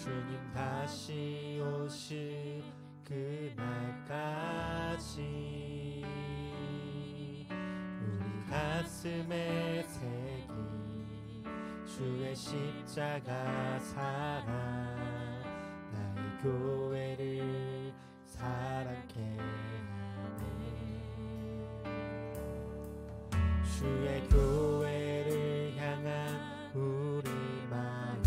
주님 다시 오실 그날까지 우리 가슴에 새긴 주의 십자가 사랑 나의 교회를 사랑케 하네. 주의 교회를 향한 우리 마음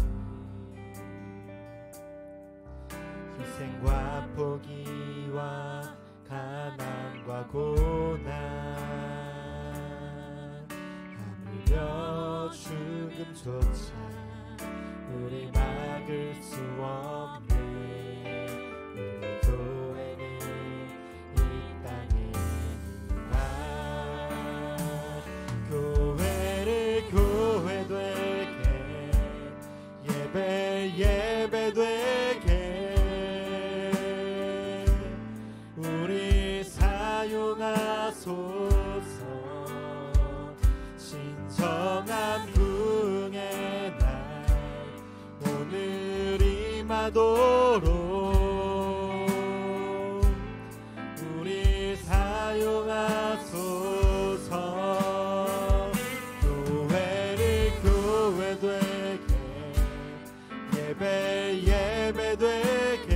희생과 포기와 가난과 고난 하물며 죽음조차 우리 막을 수 없는 우리 교회는 이 땅에 있다. 교회를 교회되게 예배되게 우리 사용하소서. 신성한 부흥의 날 오늘 임하도록 우리 사용하소서. 교회를 교회되게 예배되게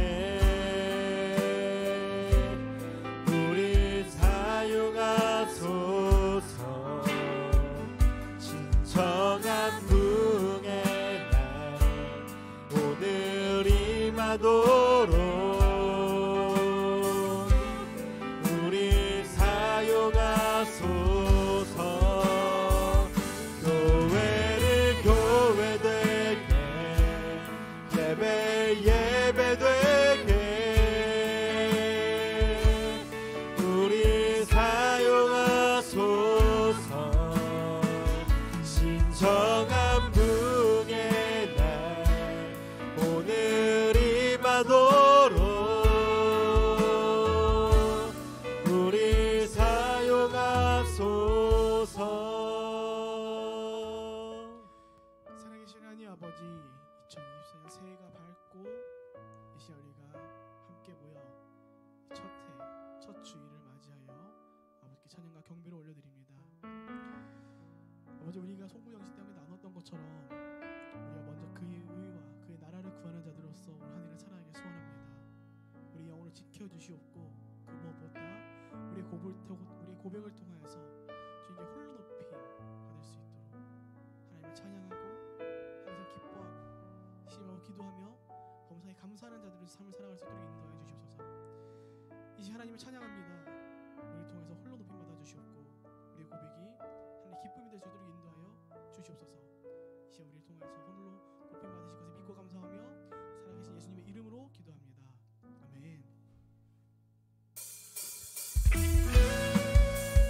우리 사용하소서. 신성한 부흥의 날 오늘 임하도록 우리 사용하소서. 교회를 교회되게 예배되게 우리 사용하소서. 신성한 부흥의 날 오늘 임하도록 우리 사용하소서. 살아계신 하나님 아버지, 2024년 새해가 밝고 이 시간 우리가 함께 모여 첫 주일을 맞이하여 아버지께 찬양과 경배를 올려드립니다. 아버지, 우리가 송구영신 때문에 나눴던 것처럼 우리가 먼저 그의 의와 그의 나라를 구하는 자들로서 오늘 한 해를 살아가길 소원합니다. 우리 영혼을 지켜주시옵고 그 무엇보다 우리의 고백을 통하여서 주님께 홀로 높임 받을 수 있도록 하나님을 찬양하고 항상 기뻐하고 심하고 기도하며 범사에 감사하는 자들의 삶을 살아갈 수 있도록 인도하여 주시옵소서. 이제 하나님을 찬양합니다. 우리를 통해서 홀로 높임 받아 주시옵고 우리의 고백이 하나님의 기쁨이 될 수 있도록 인도하여 주시옵소서. 이제 우리를 통해서 홀로 높임 받으실 것을 믿고 감사하며 살아계신 예수님의 이름으로 기도합니다. 아멘.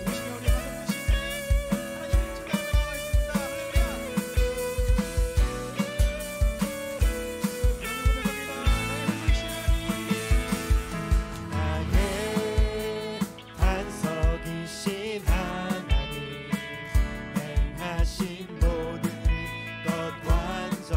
우리 시간 우리 가족 되시는 하나님의 찬양을 나가겠습니다. 할렐루야. 나의 반석이신 하나님 행하신 모든 것 완전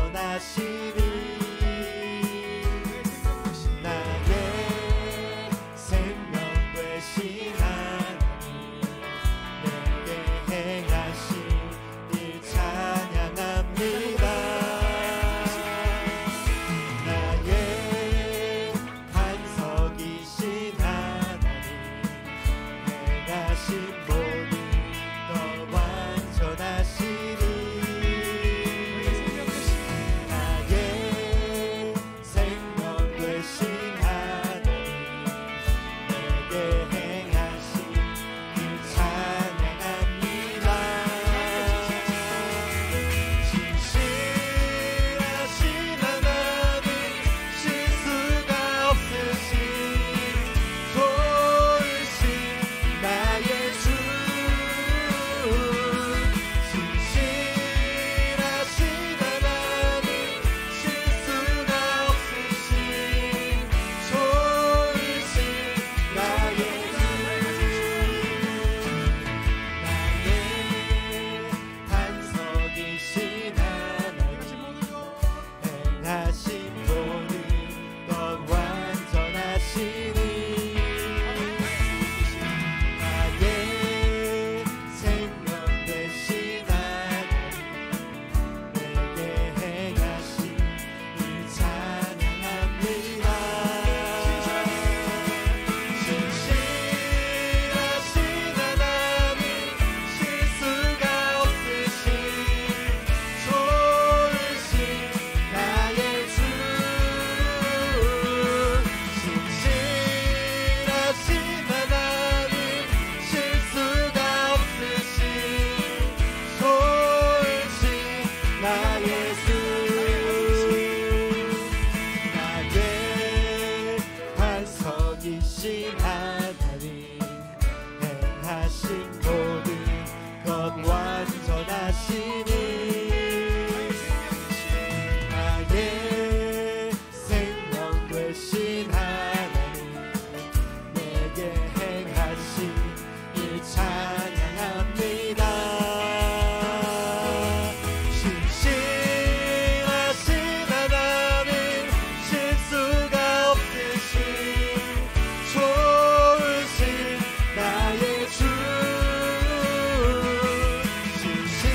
하나님 행하신 모든 것 완전하시니 나의 생명 되신 하나님 내게 행하신 일 찬양합니다. 신실하신 하나님 실수가 없으신 좋으신 나의 주 신실하신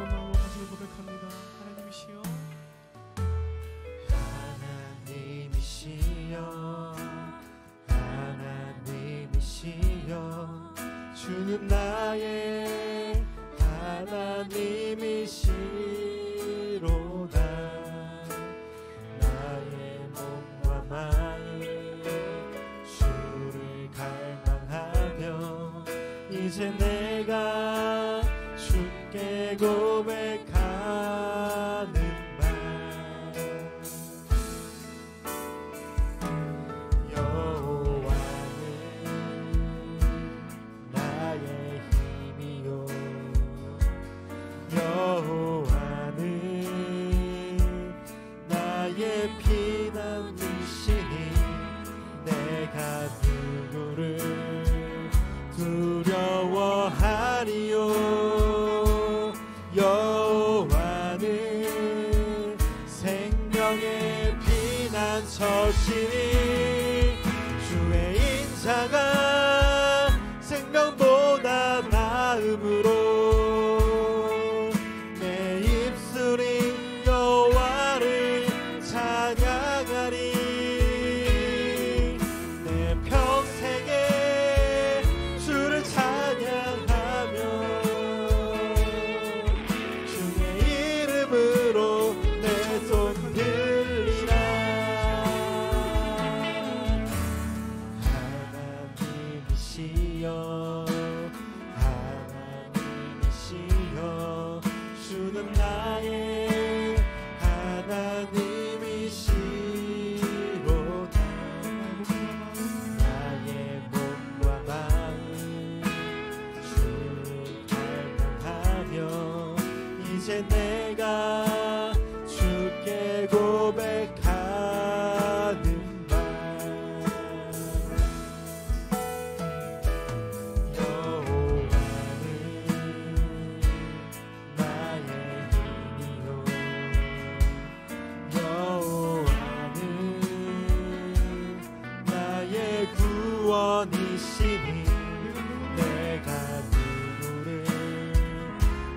마음으로 가지고 고백합니다. 하나님이시여, 하나님이시여, 주는 나의 하나님이시로다. 나의 몸과 마음 주를 갈망하며 이제 내가 주께 고백하는 말, 여호와는 나의 힘이요, 여호와는 나의 피난이시니 내가 누구를 두려워하리요. 여호와는 생명의 피난처시니 주의 인자가 생명보다 나음으로 내 입술이 여호와를 찬양하리. 내 평생에 주를 찬양하며 주의 이름으로 내 손 들리라. 하나님이시여, 하나님이시여, 주는 나의 하나님이시로다. 나의 몸과 마음 주를 갈망하며 이제 내가 주께 고백하는 말, 여호와는 나의 힘이요, 여호와는 나의 구원이시니 내가 누구를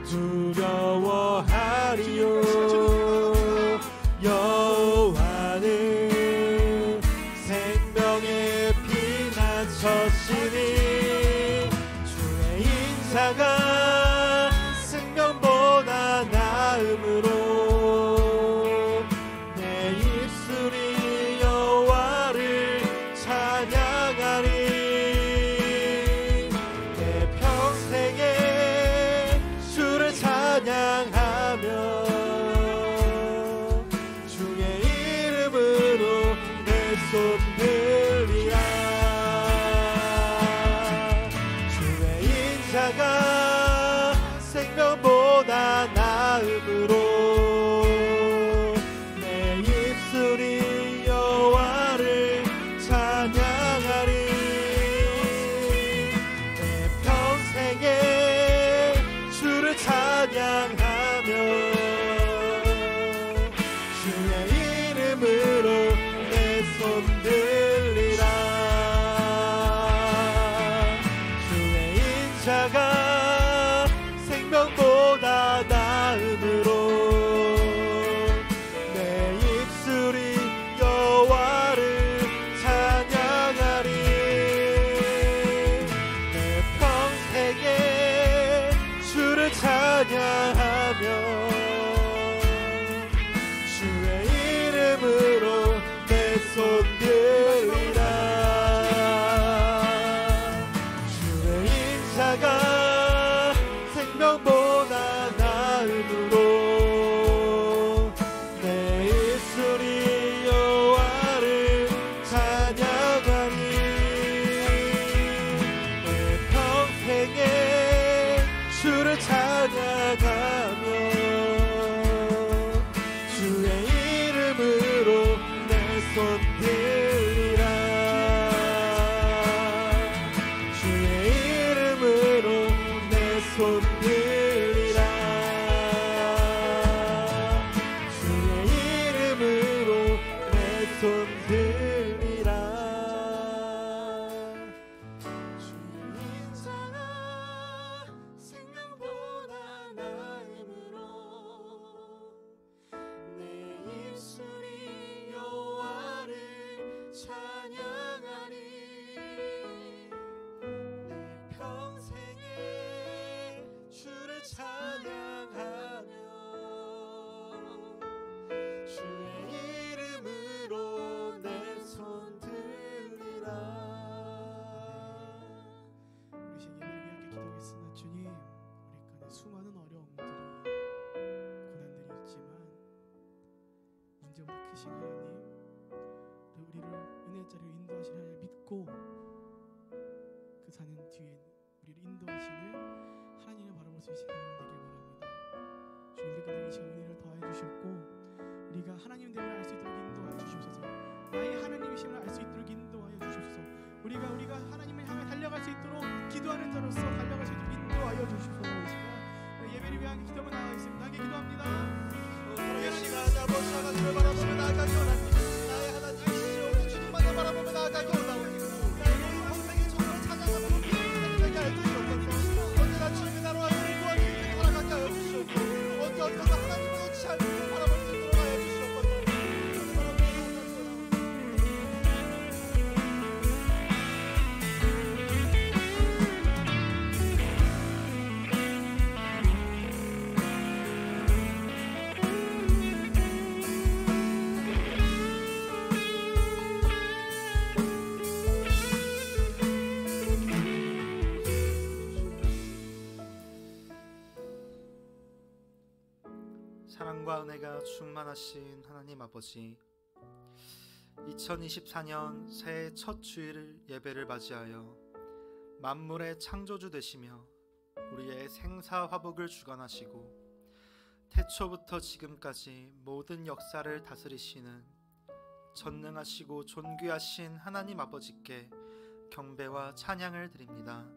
두려워하리요. 여호와는 생명의 피난처시니 주의 인자가 생명보다 나음으로 내 입술이 여호와를 찬양하리. 내 평생에 주를 찬양하며 주의 이름으로 내 손 들리라. 주의 인자가 생명보다 나음으로 내 입술이 여호와를 찬양하리. 내 평생에 주를 찬양하며 주의 이름으로 내 손 들리라. 주의 인자가 생명보다 나음으로 인도하신 하나님, 우리를 은혜 자리로 인도하신 하나님을 믿고 그 사는 뒤에 우리를 인도하시는 하나님을 바라볼 수 있는 사람 되길 바랍니다. 주님, 우리가 이 시간 은혜를 더하여 주셨고 우리가 하나님됨을 알 수 있도록 인도하여 주시옵소서. 나의 하나님이심을 알 수 있도록 인도하여 주시옵소서. 우리가 하나님을 향해 달려갈 수 있도록 기도하는 자로서 달려갈 수 있도록 인도하여 주시옵소서. 이 시간 예배를 위한 기도만 나가겠습니다. 함께 기도합니다. 하나님의 시간 아버지 하나님을 바라보며 나아가기 원합니다. 나의 하나님이시여 주님만을 바라보며 나아가기 원하오니 나의 평생의 주님을 찬양하며 기도하게 하여 주시옵소서. 언제나 주님의 나라와 의를 구하기 위해 살아가게 하여 주시옵소서. 언제 어디서 하나님을 놓지 않고 바라볼 수 있도록 하여 주시옵소서. 사랑과 은혜가 충만하신 하나님 아버지, 2024년 새해 첫 주일 예배를 맞이하여 만물의 창조주 되시며 우리의 생사화복을 주관하시고 태초부터 지금까지 모든 역사를 다스리시는 전능하시고 존귀하신 하나님 아버지께 경배와 찬양을 드립니다.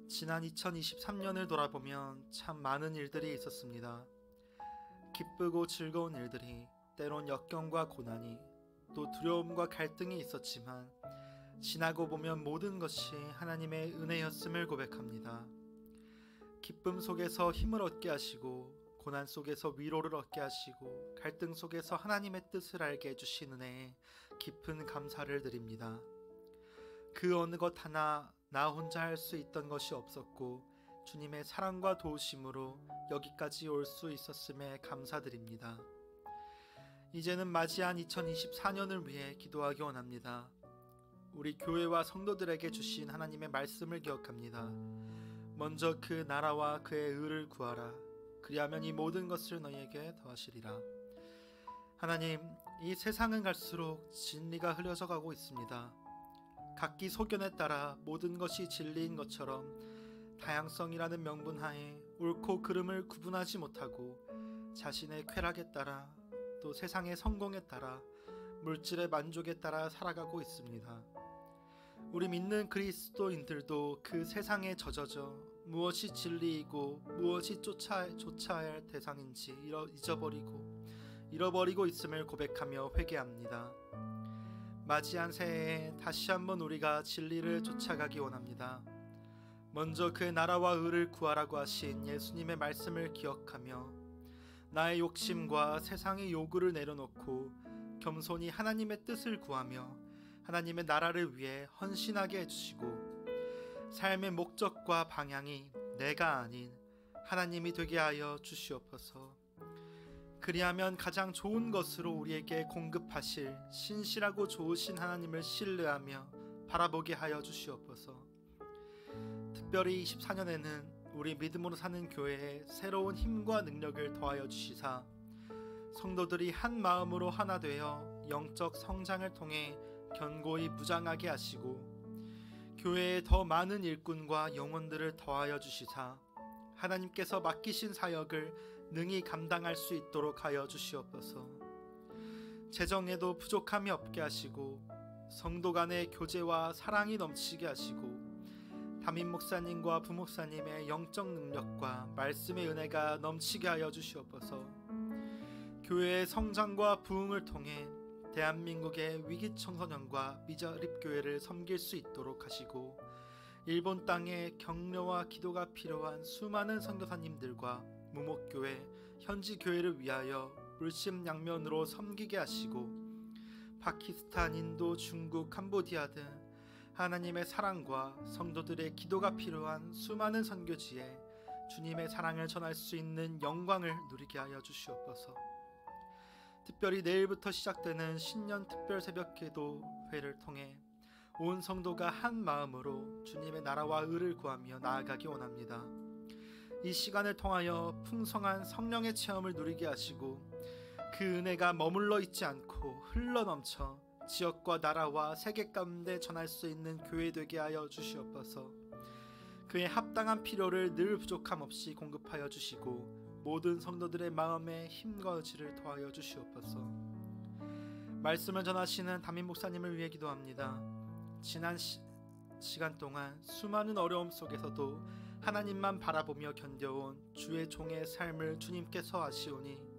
지난 2023년을 돌아보면 참 많은 일들이 있었습니다. 기쁘고 즐거운 일들이, 때론 역경과 고난이, 또 두려움과 갈등이 있었지만 지나고 보면 모든 것이 하나님의 은혜였음을 고백합니다. 기쁨 속에서 힘을 얻게 하시고 고난 속에서 위로를 얻게 하시고 갈등 속에서 하나님의 뜻을 알게 해주신 은혜에 깊은 감사를 드립니다. 그 어느 것 하나 나 혼자 할 수 있던 것이 없었고 주님의 사랑과 도우심으로 여기까지 올 수 있었음에 감사드립니다. 이제는 맞이한 2024년을 위해 기도하기 원합니다. 우리 교회와 성도들에게 주신 하나님의 말씀을 기억합니다. 먼저 그 나라와 그의 의를 구하라. 그리하면 이 모든 것을 너희에게 더하시리라. 하나님, 이 세상은 갈수록 진리가 흐려져 가고 있습니다. 각기 소견에 따라 모든 것이 진리인 것처럼 다양성이라는 명분 하에 옳고 그름을 구분하지 못하고 자신의 쾌락에 따라 또 세상의 성공에 따라 물질의 만족에 따라 살아가고 있습니다. 우리 믿는 그리스도인들도 그 세상에 젖어져 무엇이 진리이고 무엇이 쫓아야 할 대상인지 잃어버리고 있음을 고백하며 회개합니다. 맞이한 새해에 다시 한번 우리가 진리를 쫓아가기 원합니다. 먼저 그 나라와 의를 구하라고 하신 예수님의 말씀을 기억하며 나의 욕심과 세상의 요구를 내려놓고 겸손히 하나님의 뜻을 구하며 하나님의 나라를 위해 헌신하게 해주시고 삶의 목적과 방향이 내가 아닌 하나님이 되게 하여 주시옵소서. 그리하면 가장 좋은 것으로 우리에게 공급하실 신실하고 좋으신 하나님을 신뢰하며 바라보게 하여 주시옵소서. 특별히 24년에는 우리 믿음으로 사는 교회에 새로운 힘과 능력을 더하여 주시사 성도들이 한 마음으로 하나 되어 영적 성장을 통해 견고히 무장하게 하시고 교회에 더 많은 일꾼과 영혼들을 더하여 주시사 하나님께서 맡기신 사역을 능히 감당할 수 있도록 하여 주시옵소서. 재정에도 부족함이 없게 하시고 성도 간의 교제와 사랑이 넘치게 하시고 담임 목사님과 부목사님의 영적 능력과 말씀의 은혜가 넘치게 하여 주시옵소서. 교회의 성장과 부흥을 통해 대한민국의 위기 청소년과 미자립 교회를 섬길 수 있도록 하시고 일본 땅에 격려와 기도가 필요한 수많은 선교사님들과 무목교회, 현지 교회를 위하여 물심양면으로 섬기게 하시고 파키스탄, 인도, 중국, 캄보디아 등 하나님의 사랑과 성도들의 기도가 필요한 수많은 선교지에 주님의 사랑을 전할 수 있는 영광을 누리게 하여 주시옵소서. 특별히 내일부터 시작되는 신년 특별 새벽 기도회를 통해 온 성도가 한 마음으로 주님의 나라와 의를 구하며 나아가기 원합니다. 이 시간을 통하여 풍성한 성령의 체험을 누리게 하시고 그 은혜가 머물러 있지 않고 흘러넘쳐 지역과 나라와 세계 가운데 전할 수 있는 교회 되게 하여 주시옵소서. 그의 합당한 필요를 늘 부족함 없이 공급하여 주시고 모든 성도들의 마음에 힘과 의지를 더하여 주시옵소서. 말씀을 전하시는 담임 목사님을 위해 기도합니다. 지난 시간 동안 수많은 어려움 속에서도 하나님만 바라보며 견뎌온 주의 종의 삶을 주님께서 아시오니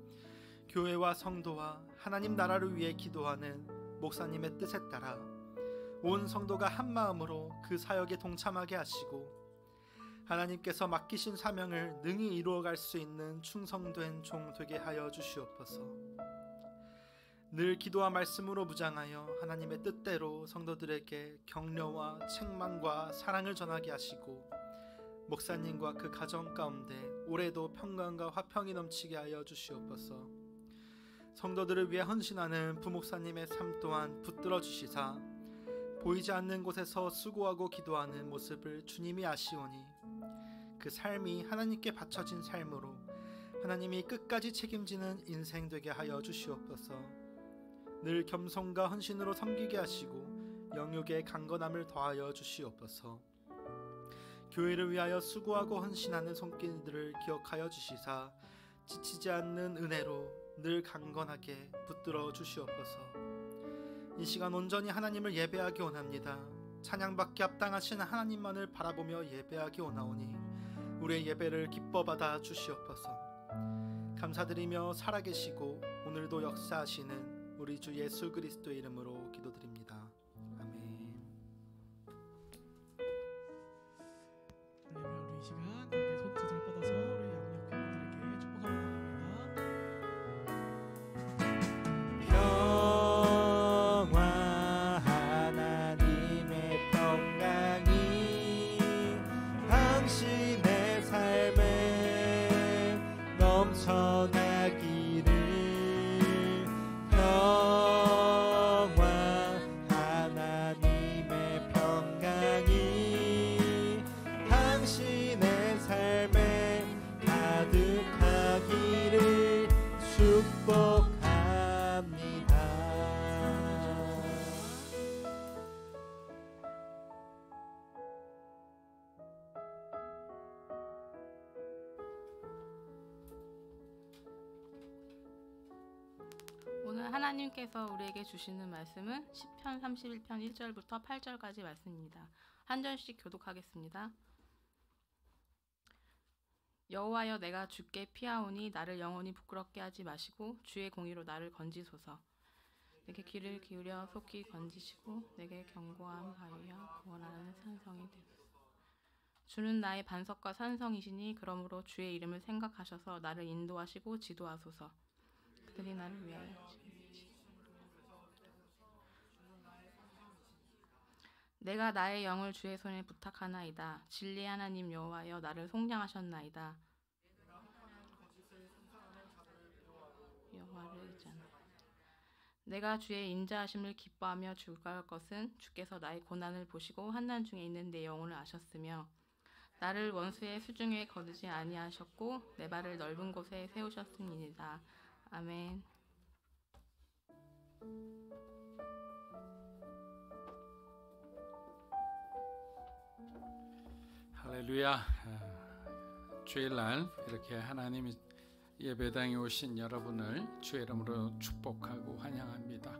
교회와 성도와 하나님 나라를 위해 기도하는 목사님의 뜻에 따라 온 성도가 한 마음으로 그 사역에 동참하게 하시고 하나님께서 맡기신 사명을 능히 이루어갈 수 있는 충성된 종 되게 하여 주시옵소서. 늘 기도와 말씀으로 무장하여 하나님의 뜻대로 성도들에게 격려와 책망과 사랑을 전하게 하시고 목사님과 그 가정 가운데 올해도 평강과 화평이 넘치게 하여 주시옵소서. 성도들을 위해 헌신하는 부목사님의 삶 또한 붙들어 주시사 보이지 않는 곳에서 수고하고 기도하는 모습을 주님이 아시오니 그 삶이 하나님께 바쳐진 삶으로 하나님이 끝까지 책임지는 인생 되게 하여 주시옵소서. 늘 겸손과 헌신으로 섬기게 하시고 영육에 강건함을 더하여 주시옵소서. 교회를 위하여 수고하고 헌신하는 손길들을 기억하여 주시사 지치지 않는 은혜로 늘 강건하게 붙들어 주시옵소서. 이 시간 온전히 하나님을 예배하기 원합니다. 찬양받기 합당하신 하나님만을 바라보며 예배하기 원하오니 우리의 예배를 기뻐 받아 주시옵소서. 감사드리며 살아계시고 오늘도 역사하시는 우리 주 예수 그리스도의 이름으로 기도드립니다. 아멘. 우리 이 시간 함께 손짓을 뻗어서 우리 양육 팬분들에게 축복합니다. 오늘 하나님께서 우리에게 주시는 말씀은 시편 31편 1절부터 8절까지 말씀입니다. 한 절씩 교독하겠습니다. 여호와여, 내가 주께 피하오니 나를 영원히 부끄럽게 하지 마시고 주의 공의로 나를 건지소서. 내게 귀를 기울여 속히 건지시고 내게 견고한 바위와 구원하는 산성이 되소서. 주는 나의 반석과 산성이시니 그러므로 주의 이름을 생각하셔서 나를 인도하시고 지도하소서. 그들이 나를 위하여 내가 나의 영을 주의 손에 부탁하나이다. 진리의 하나님 여호와여, 나를 속량하셨나이다. 여호와를 의지하나. 내가 주의 인자하심을 기뻐하며 즐거워할 것은 주께서 나의 고난을 보시고 환난 중에 있는 내 영혼을 아셨으며 나를 원수의 수중에 거두지 아니하셨고 내 발을 넓은 곳에 세우셨음이니이다. 아멘. 할렐루야. 주일날 이렇게 하나님이 예배당에 오신 여러분을 주의 이름으로 축복하고 환영합니다.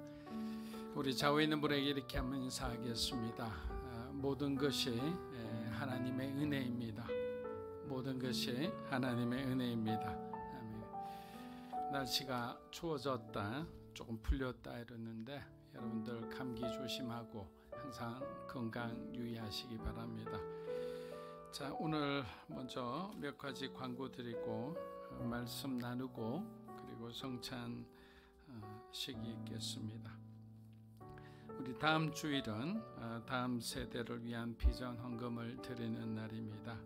우리 좌우에 있는 분에게 이렇게 한번 인사하겠습니다. 모든 것이 하나님의 은혜입니다. 모든 것이 하나님의 은혜입니다. 아멘. 날씨가 추워졌다, 조금 풀렸다 이러는데 여러분들 감기 조심하고 항상 건강 유의하시기 바랍니다. 자, 오늘 먼저 몇 가지 광고 드리고 말씀 나누고 그리고 성찬식이 있겠습니다. 우리 다음 주일은 다음 세대를 위한 비전 헌금을 드리는 날입니다.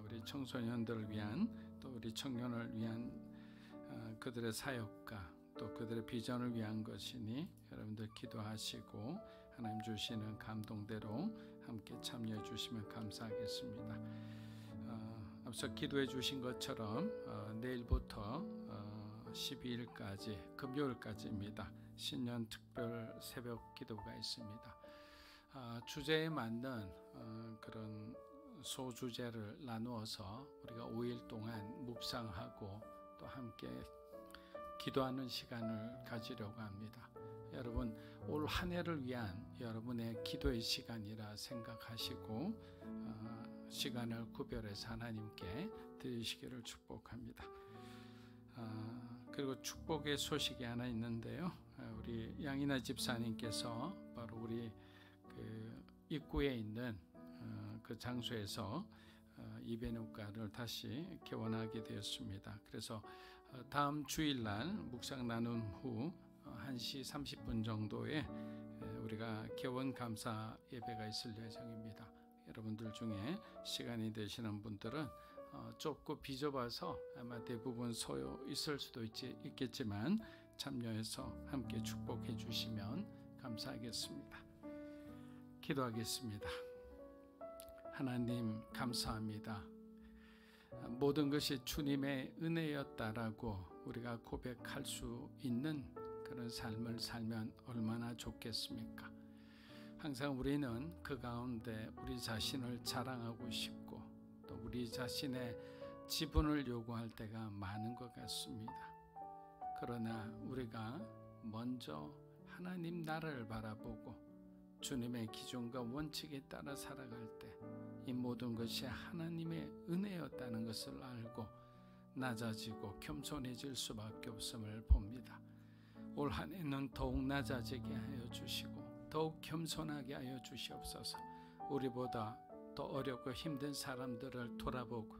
우리 청소년들을 위한 또 우리 청년을 위한 그들의 사역과 또 그들의 비전을 위한 것이니 여러분들 기도하시고 하나님 주시는 감동대로 함께 참여해 주시면 감사하겠습니다. 앞서 기도해 주신 것처럼 내일부터 12일까지 금요일까지입니다. 신년 특별 새벽 기도가 있습니다. 주제에 맞는 그런 소주제를 나누어서 우리가 5일 동안 묵상하고 또 함께 기도하는 시간을 가지려고 합니다. 여러분, 올 한 해를 위한 여러분의 기도의 시간이라 생각하시고 시간을 구별해서 하나님께 드리시기를 축복합니다. 그리고 축복의 소식이 하나 있는데요. 우리 양이나 집사님께서 바로 우리 그 입구에 있는 그 장소에서 이비인후과를 다시 개원하게 되었습니다. 그래서 다음 주일날 묵상 나눔 후 1시 30분 정도에 우리가 개원 감사 예배가 있을 예정입니다. 여러분들 중에 시간이 되시는 분들은 좁고 비좁아서 아마 대부분 소요 있을 수도 있겠지만 참여해서 함께 축복해 주시면 감사하겠습니다. 기도하겠습니다. 하나님 감사합니다. 모든 것이 주님의 은혜였다라고 우리가 고백할 수 있는 그런 삶을 살면 얼마나 좋겠습니까? 항상 우리는 그 가운데 우리 자신을 자랑하고 싶고 또 우리 자신의 지분을 요구할 때가 많은 것 같습니다. 그러나 우리가 먼저 하나님 나라를 바라보고 주님의 기준과 원칙에 따라 살아갈 때 이 모든 것이 하나님의 은혜였다는 것을 알고 낮아지고 겸손해질 수밖에 없음을 봅니다. 올 한 해는 더욱 낮아지게 하여 주시고 더욱 겸손하게 하여 주시옵소서. 우리보다 더 어렵고 힘든 사람들을 돌아보고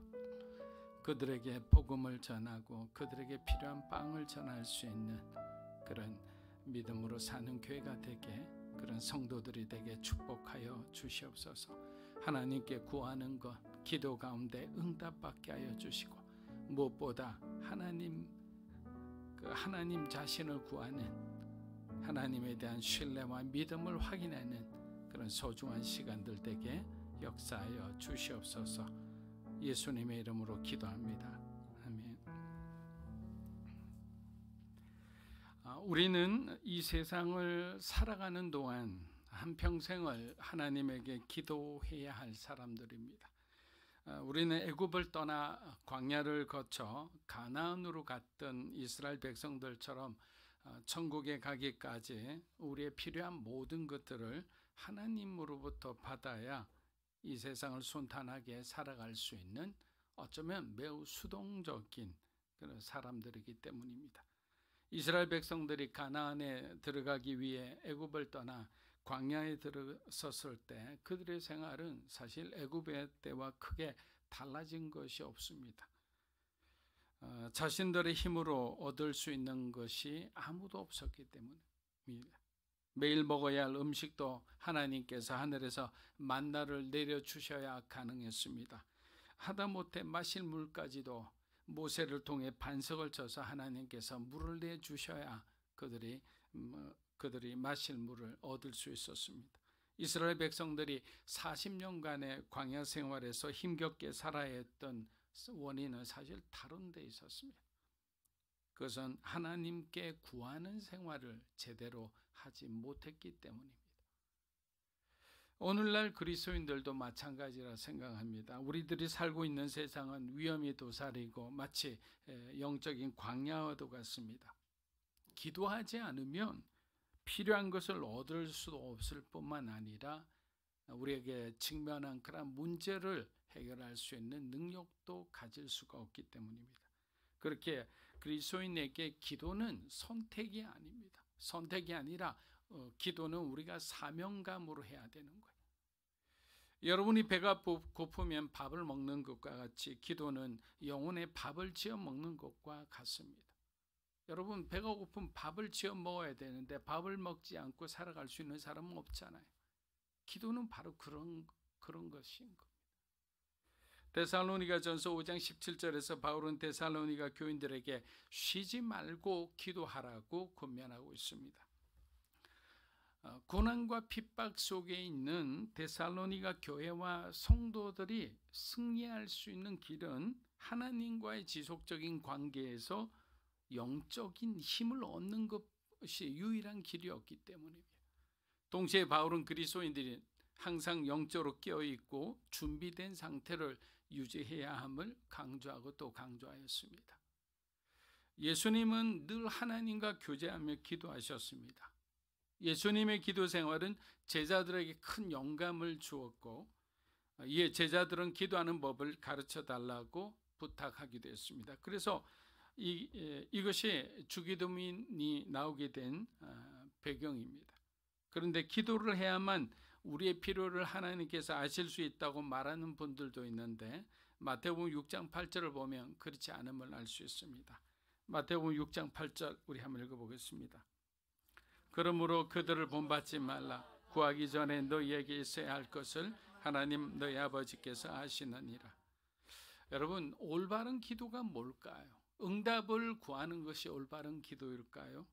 그들에게 복음을 전하고 그들에게 필요한 빵을 전할 수 있는 그런 믿음으로 사는 교회가 되게, 그런 성도들이 되게 축복하여 주시옵소서. 하나님께 구하는 것 기도 가운데 응답받게 하여 주시고 무엇보다 하나님 자신을 구하는, 하나님에 대한 신뢰와 믿음을 확인하는 그런 소중한 시간들 되게 역사하여 주시옵소서. 예수님의 이름으로 기도합니다. 아멘. 우리는 이 세상을 살아가는 동안 한평생을 하나님에게 기도해야 할 사람들입니다. 우리는 애굽을 떠나 광야를 거쳐 가나안으로 갔던 이스라엘 백성들처럼 천국에 가기까지 우리의 필요한 모든 것들을 하나님으로부터 받아야 이 세상을 순탄하게 살아갈 수 있는, 어쩌면 매우 수동적인 그런 사람들이기 때문입니다. 이스라엘 백성들이 가나안에 들어가기 위해 애굽을 떠나 광야에 들어섰을 때 그들의 생활은 사실 애굽의 때와 크게 달라진 것이 없습니다. 자신들의 힘으로 얻을 수 있는 것이 아무도 없었기 때문입니다. 매일 먹어야 할 음식도 하나님께서 하늘에서 만나를 내려주셔야 가능했습니다. 하다못해 마실 물까지도 모세를 통해 반석을 쳐서 하나님께서 물을 내주셔야 그들이 마실 물을 얻을 수 있었습니다. 이스라엘 백성들이 40년간의 광야 생활에서 힘겹게 살아야 했던 원인은 사실 다른 데 있었습니다. 그것은 하나님께 구하는 생활을 제대로 하지 못했기 때문입니다. 오늘날 그리스도인들도 마찬가지라 생각합니다. 우리들이 살고 있는 세상은 위험이 도사리고 마치 영적인 광야와도 같습니다. 기도하지 않으면 필요한 것을 얻을 수도 없을 뿐만 아니라 우리에게 직면한 그런 문제를 해결할 수 있는 능력도 가질 수가 없기 때문입니다. 그렇게 그리스도인에게 기도는 선택이 아닙니다. 선택이 아니라 기도는 우리가 사명감으로 해야 되는 거예요. 여러분이 배가 고프면 밥을 먹는 것과 같이 기도는 영혼의 밥을 지어 먹는 것과 같습니다. 여러분, 배가 고프면 밥을 지어 먹어야 되는데 밥을 먹지 않고 살아갈 수 있는 사람은 없잖아요. 기도는 바로 그런 것인 겁니다. 데살로니가전서 5장 17절에서 바울은 데살로니가 교인들에게 쉬지 말고 기도하라고 권면하고 있습니다. 고난과 핍박 속에 있는 데살로니가 교회와 성도들이 승리할 수 있는 길은 하나님과의 지속적인 관계에서 영적인 힘을 얻는 것이 유일한 길이었기 때문입니다. 동시에 바울은 그리스도인들이 항상 영적으로 깨어있고 준비된 상태를 유지해야 함을 강조하고 또 강조하였습니다. 예수님은 늘 하나님과 교제하며 기도하셨습니다. 예수님의 기도 생활은 제자들에게 큰 영감을 주었고 이에 제자들은 기도하는 법을 가르쳐 달라고 부탁하기도 했습니다. 그래서 이것이 주기도문이 나오게 된 배경입니다. 그런데 기도를 해야만 우리의 필요를 하나님께서 아실 수 있다고 말하는 분들도 있는데 마태복음 6장 8절을 보면 그렇지 않음을 알 수 있습니다. 마태복음 6장 8절 우리 한번 읽어보겠습니다. 그러므로 그들을 본받지 말라. 구하기 전에 너희에게 있어야 할 것을 하나님 너희 아버지께서 아시느니라. 여러분, 올바른 기도가 뭘까요? 응답을 구하는 것이 올바른 기도일까요?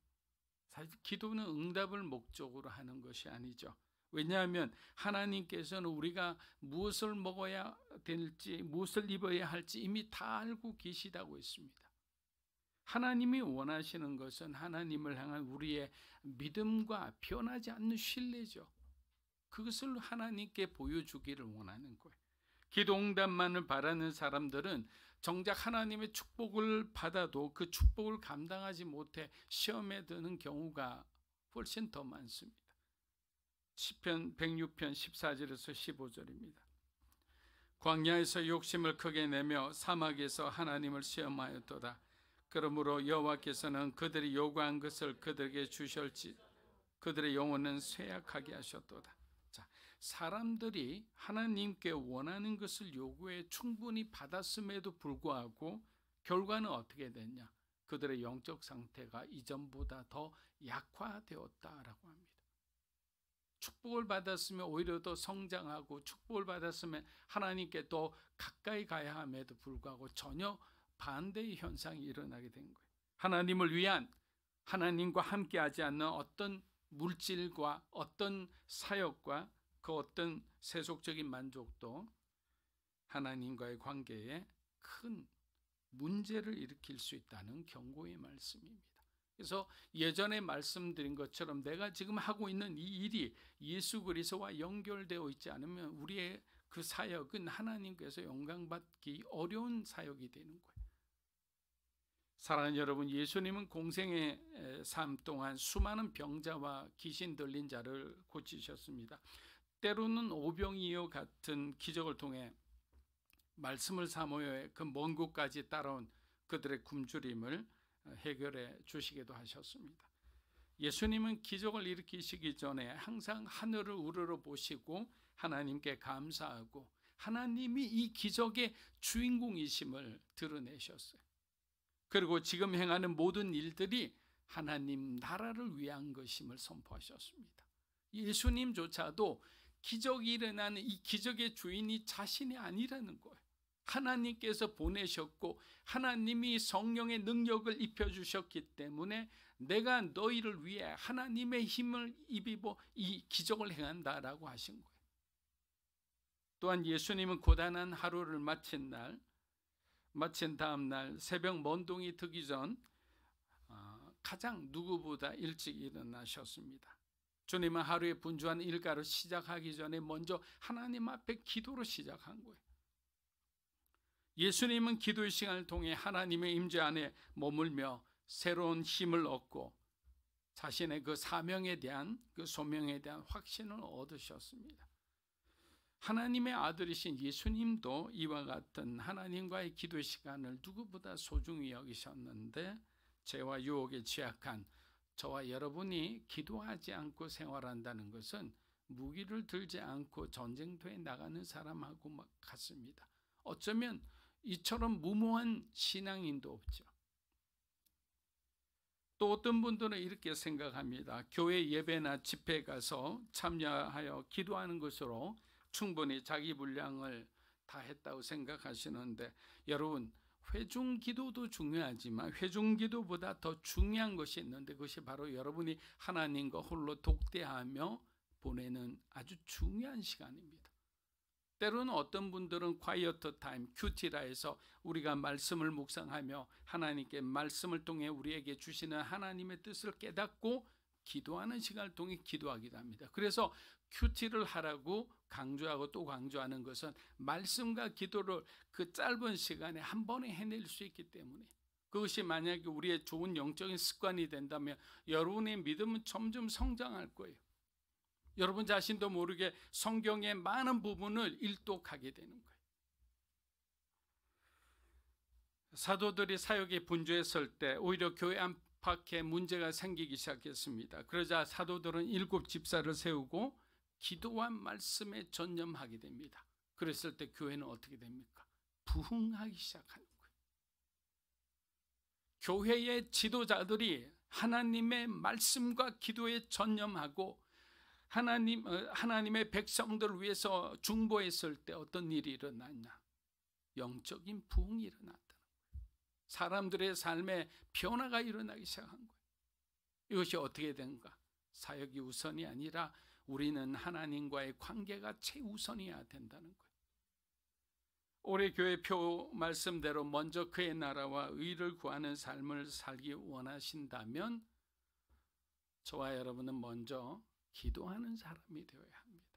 사실 기도는 응답을 목적으로 하는 것이 아니죠. 왜냐하면 하나님께서는 우리가 무엇을 먹어야 될지 무엇을 입어야 할지 이미 다 알고 계시다고 했습니다. 하나님이 원하시는 것은 하나님을 향한 우리의 믿음과 변하지 않는 신뢰죠. 그것을 하나님께 보여주기를 원하는 거예요. 기도 응답만을 바라는 사람들은 정작 하나님의 축복을 받아도 그 축복을 감당하지 못해 시험에 드는 경우가 훨씬 더 많습니다. 시편 106편 14절에서 15절입니다. 광야에서 욕심을 크게 내며 사막에서 하나님을 시험하였도다. 그러므로 여호와께서는 그들이 요구한 것을 그들에게 주실지 그들의 영혼은 쇠약하게 하셨도다. 자, 사람들이 하나님께 원하는 것을 요구해 충분히 받았음에도 불구하고 결과는 어떻게 됐냐? 그들의 영적 상태가 이전보다 더 약화되었다라고 합니다. 축복을 받았으면 오히려 더 성장하고 축복을 받았으면 하나님께 더 가까이 가야 함에도 불구하고 전혀 반대의 현상이 일어나게 된 거예요. 하나님을 위한 하나님과 함께하지 않는 어떤 물질과 어떤 사역과 그 어떤 세속적인 만족도 하나님과의 관계에 큰 문제를 일으킬 수 있다는 경고의 말씀입니다. 그래서 예전에 말씀드린 것처럼 내가 지금 하고 있는 이 일이 예수 그리스도와 연결되어 있지 않으면 우리의 그 사역은 하나님께서 영광받기 어려운 사역이 되는 거예요. 사랑하는 여러분, 예수님은 공생의 삶 동안 수많은 병자와 귀신 들린 자를 고치셨습니다. 때로는 오병이어 같은 기적을 통해 말씀을 사모해 그 먼 곳까지 따라온 그들의 굶주림을 해결해 주시기도 하셨습니다. 예수님은 기적을 일으키시기 전에 항상 하늘을 우러러 보시고 하나님께 감사하고 하나님이 이 기적의 주인공이심을 드러내셨어요. 그리고 지금 행하는 모든 일들이 하나님 나라를 위한 것임을 선포하셨습니다. 예수님조차도 기적이 일어나는 이 기적의 주인이 자신이 아니라는 거예요. 하나님께서 보내셨고 하나님이 성령의 능력을 입혀주셨기 때문에 내가 너희를 위해 하나님의 힘을 입입어 이 기적을 행한다라고 하신 거예요. 또한 예수님은 고단한 하루를 마친 다음 날 새벽 먼동이 트기 전 가장 누구보다 일찍 일어나셨습니다. 주님은 하루의 분주한 일과를 시작하기 전에 먼저 하나님 앞에 기도로 시작한 거예요. 예수님은 기도의 시간을 통해 하나님의 임재 안에 머물며 새로운 힘을 얻고 자신의 그 사명에 대한 그 소명에 대한 확신을 얻으셨습니다. 하나님의 아들이신 예수님도 이와 같은 하나님과의 기도 시간을 누구보다 소중히 여기셨는데 죄와 유혹에 취약한 저와 여러분이 기도하지 않고 생활한다는 것은 무기를 들지 않고 전쟁터에 나가는 사람하고 같습니다. 어쩌면 이처럼 무모한 신앙인도 없죠. 또 어떤 분들은 이렇게 생각합니다. 교회 예배나 집회에 가서 참여하여 기도하는 것으로 충분히 자기 분량을 다 했다고 생각하시는데 여러분, 회중 기도도 중요하지만 회중 기도보다 더 중요한 것이 있는데 그것이 바로 여러분이 하나님과 홀로 독대하며 보내는 아주 중요한 시간입니다. 때로는 어떤 분들은 콰이어터 타임, 큐티라 해서 우리가 말씀을 묵상하며 하나님께 말씀을 통해 우리에게 주시는 하나님의 뜻을 깨닫고 기도하는 시간을 통해 기도하기도 합니다. 그래서 큐티를 하라고 강조하고 또 강조하는 것은 말씀과 기도를 그 짧은 시간에 한 번에 해낼 수 있기 때문에, 그것이 만약에 우리의 좋은 영적인 습관이 된다면 여러분의 믿음은 점점 성장할 거예요. 여러분 자신도 모르게 성경의 많은 부분을 일독하게 되는 거예요. 사도들이 사역에 분주했을 때 오히려 교회 안팎에 문제가 생기기 시작했습니다. 그러자 사도들은 7 집사를 세우고 기도와 말씀에 전념하게 됩니다. 그랬을 때 교회는 어떻게 됩니까? 부흥하기 시작하는 거예요. 교회의 지도자들이 하나님의 말씀과 기도에 전념하고 하나님의 백성들을 위해서 중보했을 때 어떤 일이 일어났냐? 영적인 부흥이 일어났다는 거예요. 사람들의 삶에 변화가 일어나기 시작한 거예요. 이것이 어떻게 된가? 사역이 우선이 아니라 우리는 하나님과의 관계가 최우선이어야 된다는 거예요. 올해 교회 표 말씀대로 먼저 그의 나라와 의를 구하는 삶을 살기 원하신다면 저와 여러분은 먼저 기도하는 사람이 되어야 합니다.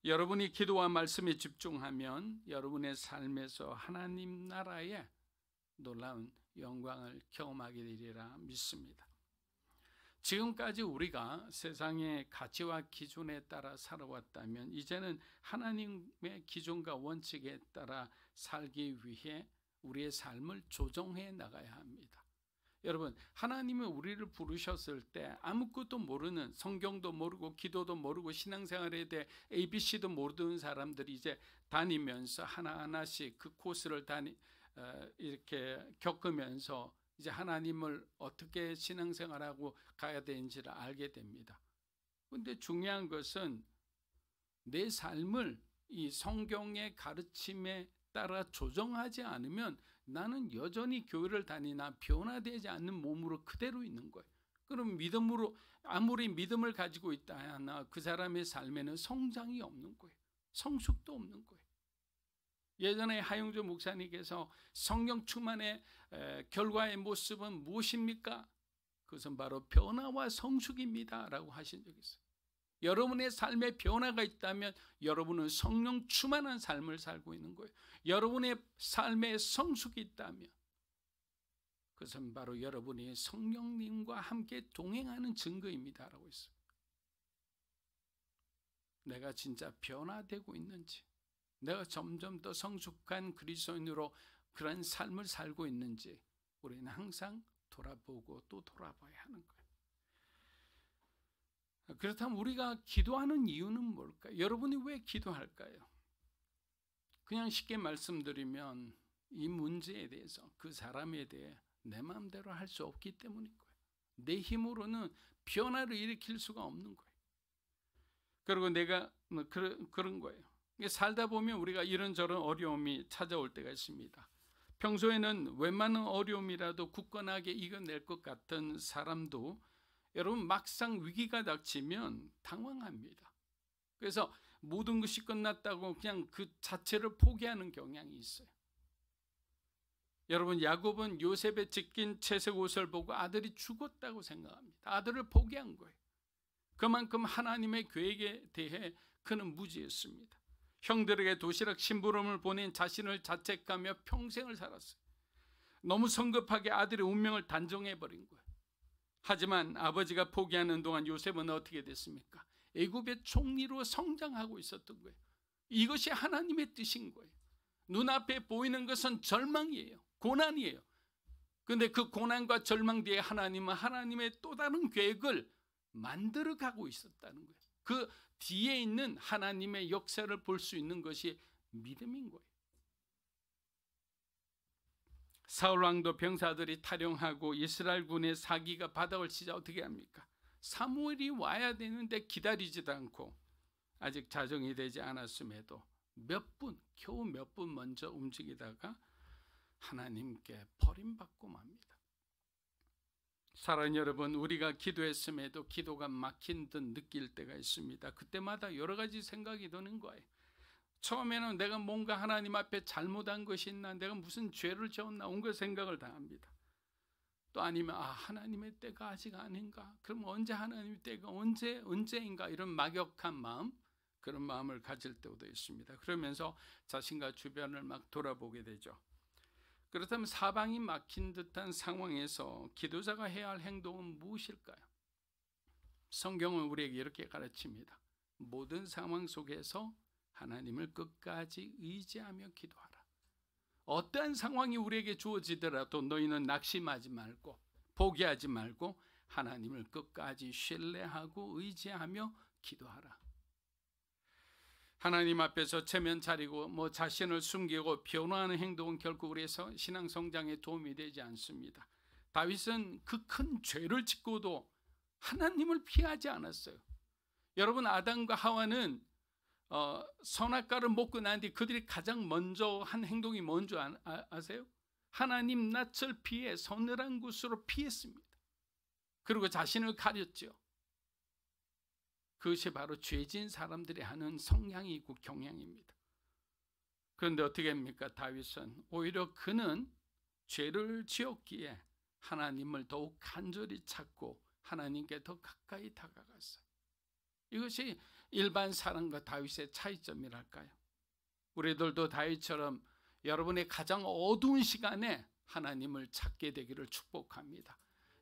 여러분이 기도와 말씀에 집중하면 여러분의 삶에서 하나님 나라의 놀라운 영광을 경험하게 되리라 믿습니다. 지금까지 우리가 세상의 가치와 기준에 따라 살아왔다면 이제는 하나님의 기준과 원칙에 따라 살기 위해 우리의 삶을 조정해 나가야 합니다. 여러분, 하나님이 우리를 부르셨을 때 아무것도 모르는, 성경도 모르고 기도도 모르고 신앙생활에 대해 ABC도 모르는 사람들이 이제 다니면서 하나하나씩 그 코스를 이렇게 겪으면서 이제 하나님을 어떻게 신앙생활하고 가야 되는지를 알게 됩니다. 그런데 중요한 것은 내 삶을 이 성경의 가르침에 따라 조정하지 않으면 나는 여전히 교회를 다니나 변화되지 않는 몸으로 그대로 있는 거예요. 그럼 믿음으로 아무리 믿음을 가지고 있다 하나 그 사람의 삶에는 성장이 없는 거예요. 성숙도 없는 거예요. 예전에 하용조 목사님께서 성령 충만의 결과의 모습은 무엇입니까? 그것은 바로 변화와 성숙입니다 라고 하신 적이 있어요. 여러분의 삶에 변화가 있다면 여러분은 성령 충만한 삶을 살고 있는 거예요. 여러분의 삶에 성숙이 있다면 그것은 바로 여러분이 성령님과 함께 동행하는 증거입니다 라고 했어요. 내가 진짜 변화되고 있는지, 내가 점점 더 성숙한 그리스도인으로 그런 삶을 살고 있는지 우리는 항상 돌아보고 또 돌아봐야 하는 거예요. 그렇다면 우리가 기도하는 이유는 뭘까요? 여러분이 왜 기도할까요? 그냥 쉽게 말씀드리면 이 문제에 대해서, 그 사람에 대해 내 마음대로 할 수 없기 때문인 거예요. 내 힘으로는 변화를 일으킬 수가 없는 거예요. 그리고 내가 그런 거예요. 살다 보면 우리가 이런저런 어려움이 찾아올 때가 있습니다. 평소에는 웬만한 어려움이라도 굳건하게 이겨낼 것 같은 사람도 여러분 막상 위기가 닥치면 당황합니다. 그래서 모든 것이 끝났다고 그냥 그 자체를 포기하는 경향이 있어요. 여러분, 야곱은 요셉의 찢긴 채색 옷을 보고 아들이 죽었다고 생각합니다. 아들을 포기한 거예요. 그만큼 하나님의 계획에 대해 그는 무지했습니다. 형들에게 도시락 심부름을 보낸 자신을 자책하며 평생을 살았어요. 너무 성급하게 아들의 운명을 단정해버린 거예요. 하지만 아버지가 포기하는 동안 요셉은 어떻게 됐습니까? 애굽의 총리로 성장하고 있었던 거예요. 이것이 하나님의 뜻인 거예요. 눈앞에 보이는 것은 절망이에요. 고난이에요. 그런데 그 고난과 절망 뒤에 하나님은 하나님의 또 다른 계획을 만들어가고 있었다는 거예요. 그 뒤에 있는 하나님의 역사를 볼 수 있는 것이 믿음인 거예요. 사울 왕도 병사들이 탈영하고 이스라엘군의 사기가 바닥을 치자 어떻게 합니까? 사무엘이 와야 되는데 기다리지도 않고 아직 자정이 되지 않았음에도 겨우 몇 분 먼저 움직이다가 하나님께 버림받고 맙니다. 사랑하는 여러분, 우리가 기도했음에도 기도가 막힌 듯 느낄 때가 있습니다. 그때마다 여러 가지 생각이 드는 거예요. 처음에는 내가 뭔가 하나님 앞에 잘못한 것이 있나, 내가 무슨 죄를 지었나 온갖 생각을 다 합니다. 또 아니면 하나님의 때가 아직 아닌가, 그럼 언제 하나님의 때가 언제인가, 이런 막역한 마음, 그런 마음을 가질 때도 있습니다. 그러면서 자신과 주변을 막 돌아보게 되죠. 그렇다면 사방이 막힌 듯한 상황에서 기도자가 해야 할 행동은 무엇일까요? 성경은 우리에게 이렇게 가르칩니다. 모든 상황 속에서 하나님을 끝까지 의지하며 기도하라. 어떠한 상황이 우리에게 주어지더라도 너희는 낙심하지 말고 포기하지 말고 하나님을 끝까지 신뢰하고 의지하며 기도하라. 하나님 앞에서 체면 차리고 자신을 숨기고 변호하는 행동은 결국 우리의 신앙 성장에 도움이 되지 않습니다. 다윗은 그 큰 죄를 짓고도 하나님을 피하지 않았어요. 여러분, 아담과 하와는 선악과를 먹고 난 뒤 그들이 가장 먼저 한 행동이 뭔지 아세요? 하나님 낯을 피해 서늘한 곳으로 피했습니다. 그리고 자신을 가렸죠. 그것이 바로 죄진 사람들이 하는 성향이고 경향입니다. 그런데 어떻게 합니까? 다윗은 오히려 그는 죄를 지었기에 하나님을 더욱 간절히 찾고 하나님께 더 가까이 다가갔어요. 이것이 일반 사람과 다윗의 차이점이랄까요? 우리들도 다윗처럼 여러분의 가장 어두운 시간에 하나님을 찾게 되기를 축복합니다.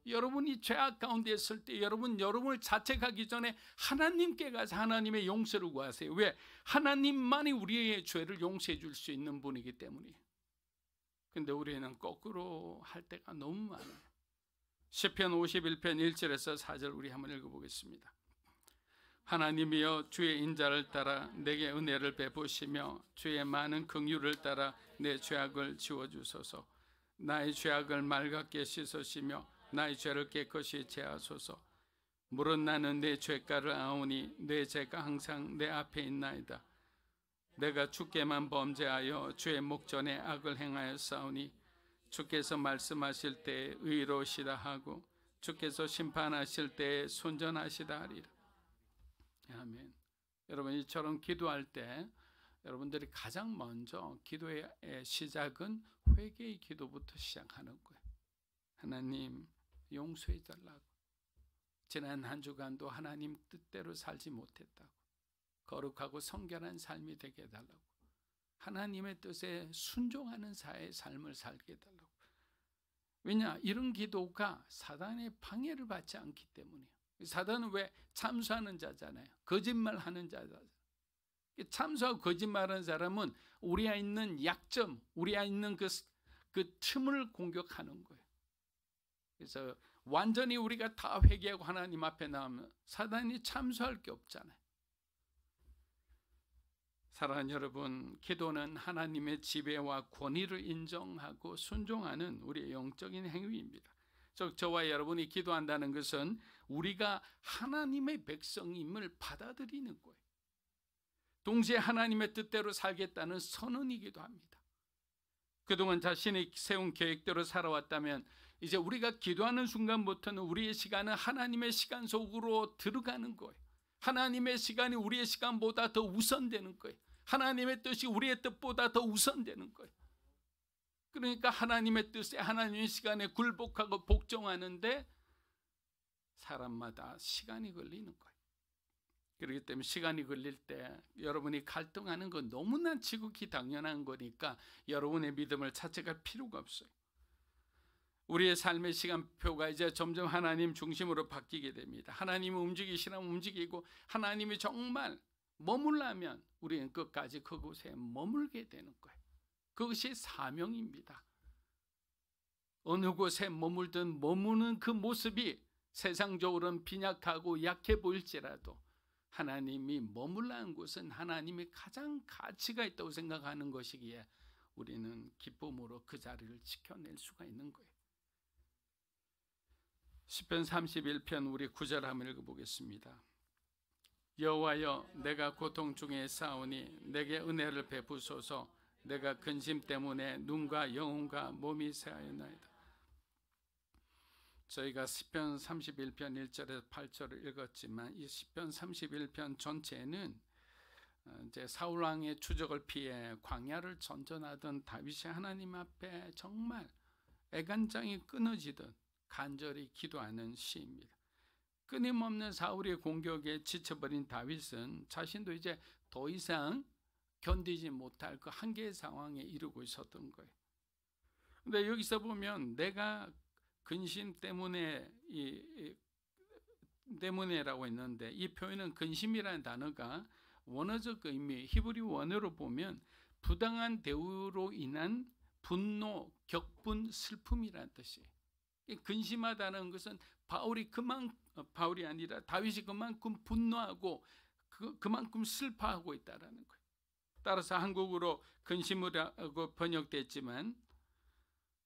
여러분이 죄악 가운데 있을 때 여러분을 자책하기 전에 하나님께 가서 하나님의 용서를 구하세요. 왜? 하나님만이 우리의 죄를 용서해 줄 수 있는 분이기 때문이에요. 근데 우리는 거꾸로 할 때가 너무 많아요. 시편 51편 1절에서 4절 우리 한번 읽어보겠습니다. 하나님이여, 주의 인자를 따라 내게 은혜를 베푸시며 주의 많은 긍휼을 따라 내 죄악을 지워주소서. 나의 죄악을 맑게 씻으시며 나의 죄를 깨끗이 제하소서. 물은 나는 내 죄가를 아오니 내 죄가 항상 내 앞에 있나이다. 내가 주께만 범죄하여 주의 목전에 악을 행하였사오니 주께서 말씀하실 때에 의로우시다 하고 주께서 심판하실 때에 순전하시다 하리라. 아멘. 여러분, 이처럼 기도할 때 여러분들이 가장 먼저 기도의 시작은 회개의 기도부터 시작하는 거예요. 하나님, 용서해 달라고. 지난 한 주간도 하나님 뜻대로 살지 못했다고. 거룩하고 성결한 삶이 되게 해달라고. 하나님의 뜻에 순종하는 삶을 살게 해달라고. 왜냐? 이런 기도가 사단의 방해를 받지 않기 때문이에요. 사단은 왜? 참수하는 자잖아요. 거짓말하는 자잖아요. 참수하고 거짓말하는 사람은 우리가 있는 약점, 우리가 있는 그 틈을 공격하는 거예요. 그래서 완전히 우리가 다 회개하고 하나님 앞에 나오면 사단이 참수할 게 없잖아요. 사랑하는 여러분, 기도는 하나님의 지배와 권위를 인정하고 순종하는 우리의 영적인 행위입니다. 저와 여러분이 기도한다는 것은 우리가 하나님의 백성임을 받아들이는 거예요. 동시에 하나님의 뜻대로 살겠다는 선언이기도 합니다. 그동안 자신이 세운 계획대로 살아왔다면 이제 우리가 기도하는 순간부터는 우리의 시간은 하나님의 시간 속으로 들어가는 거예요. 하나님의 시간이 우리의 시간보다 더 우선되는 거예요. 하나님의 뜻이 우리의 뜻보다 더 우선되는 거예요. 그러니까 하나님의 뜻에, 하나님의 시간에 굴복하고 복종하는데 사람마다 시간이 걸리는 거예요. 그렇기 때문에 시간이 걸릴 때 여러분이 갈등하는 건 너무나 지극히 당연한 거니까 여러분의 믿음을 자책할 필요가 없어요. 우리의 삶의 시간표가 이제 점점 하나님 중심으로 바뀌게 됩니다. 하나님이 움직이시라면 움직이고 하나님이 정말 머물라면 우리는 끝까지 그곳에 머물게 되는 거예요. 그것이 사명입니다. 어느 곳에 머물든 머무는 그 모습이 세상적으로는 빈약하고 약해 보일지라도 하나님이 머물라는 곳은 하나님이 가장 가치가 있다고 생각하는 것이기에 우리는 기쁨으로 그 자리를 지켜낼 수가 있는 거예요. 시편 31편 우리 9절 한번 읽어보겠습니다. 여호와여, 내가 고통 중에 싸우니 내게 은혜를 베푸소서. 내가 근심 때문에 눈과 영혼과 몸이 쇠하였나이다. 저희가 시편 31편 1절에서 8절을 읽었지만 이 시편 31편 전체는 이제 사울 왕의 추적을 피해 광야를 전전하던 다윗이 하나님 앞에 정말 애간장이 끊어지듯 간절히 기도하는 시입니다. 끊임없는 사울의 공격에 지쳐버린 다윗은 자신도 이제 더 이상 견디지 못할 그 한계의 상황에 이르고 있었던 거예요. 근데 여기서 보면 내가 근심 때문에라고 했는데, 이 표현은 근심이라는 단어가 원어적 의미 히브리 원어로 보면 부당한 대우로 인한 분노, 격분, 슬픔이라는 뜻이에요. 근심하다는 것은 바울이 아니라 다윗이 그만큼 분노하고 그만큼 슬퍼하고 있다라는 거예요. 따라서 한국어로 근심이라고 번역됐지만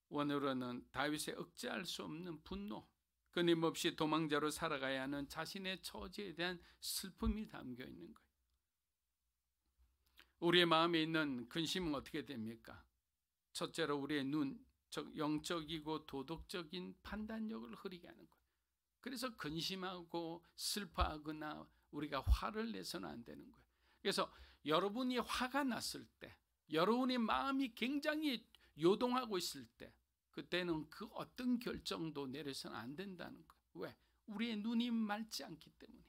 원어로는 다윗의 억제할 수 없는 분노, 끊임없이 도망자로 살아가야 하는 자신의 처지에 대한 슬픔이 담겨 있는 거예요. 우리의 마음에 있는 근심은 어떻게 됩니까? 첫째로 우리의 눈, 즉 영적이고 도덕적인 판단력을 흐리게 하는 거예요. 그래서 근심하고 슬퍼하거나 우리가 화를 내서는 안 되는 거예요. 그래서 여러분이 화가 났을 때, 여러분의 마음이 굉장히 요동하고 있을 때, 그때는 그 어떤 결정도 내려서는 안 된다는 거예요. 왜? 우리의 눈이 맑지 않기 때문에.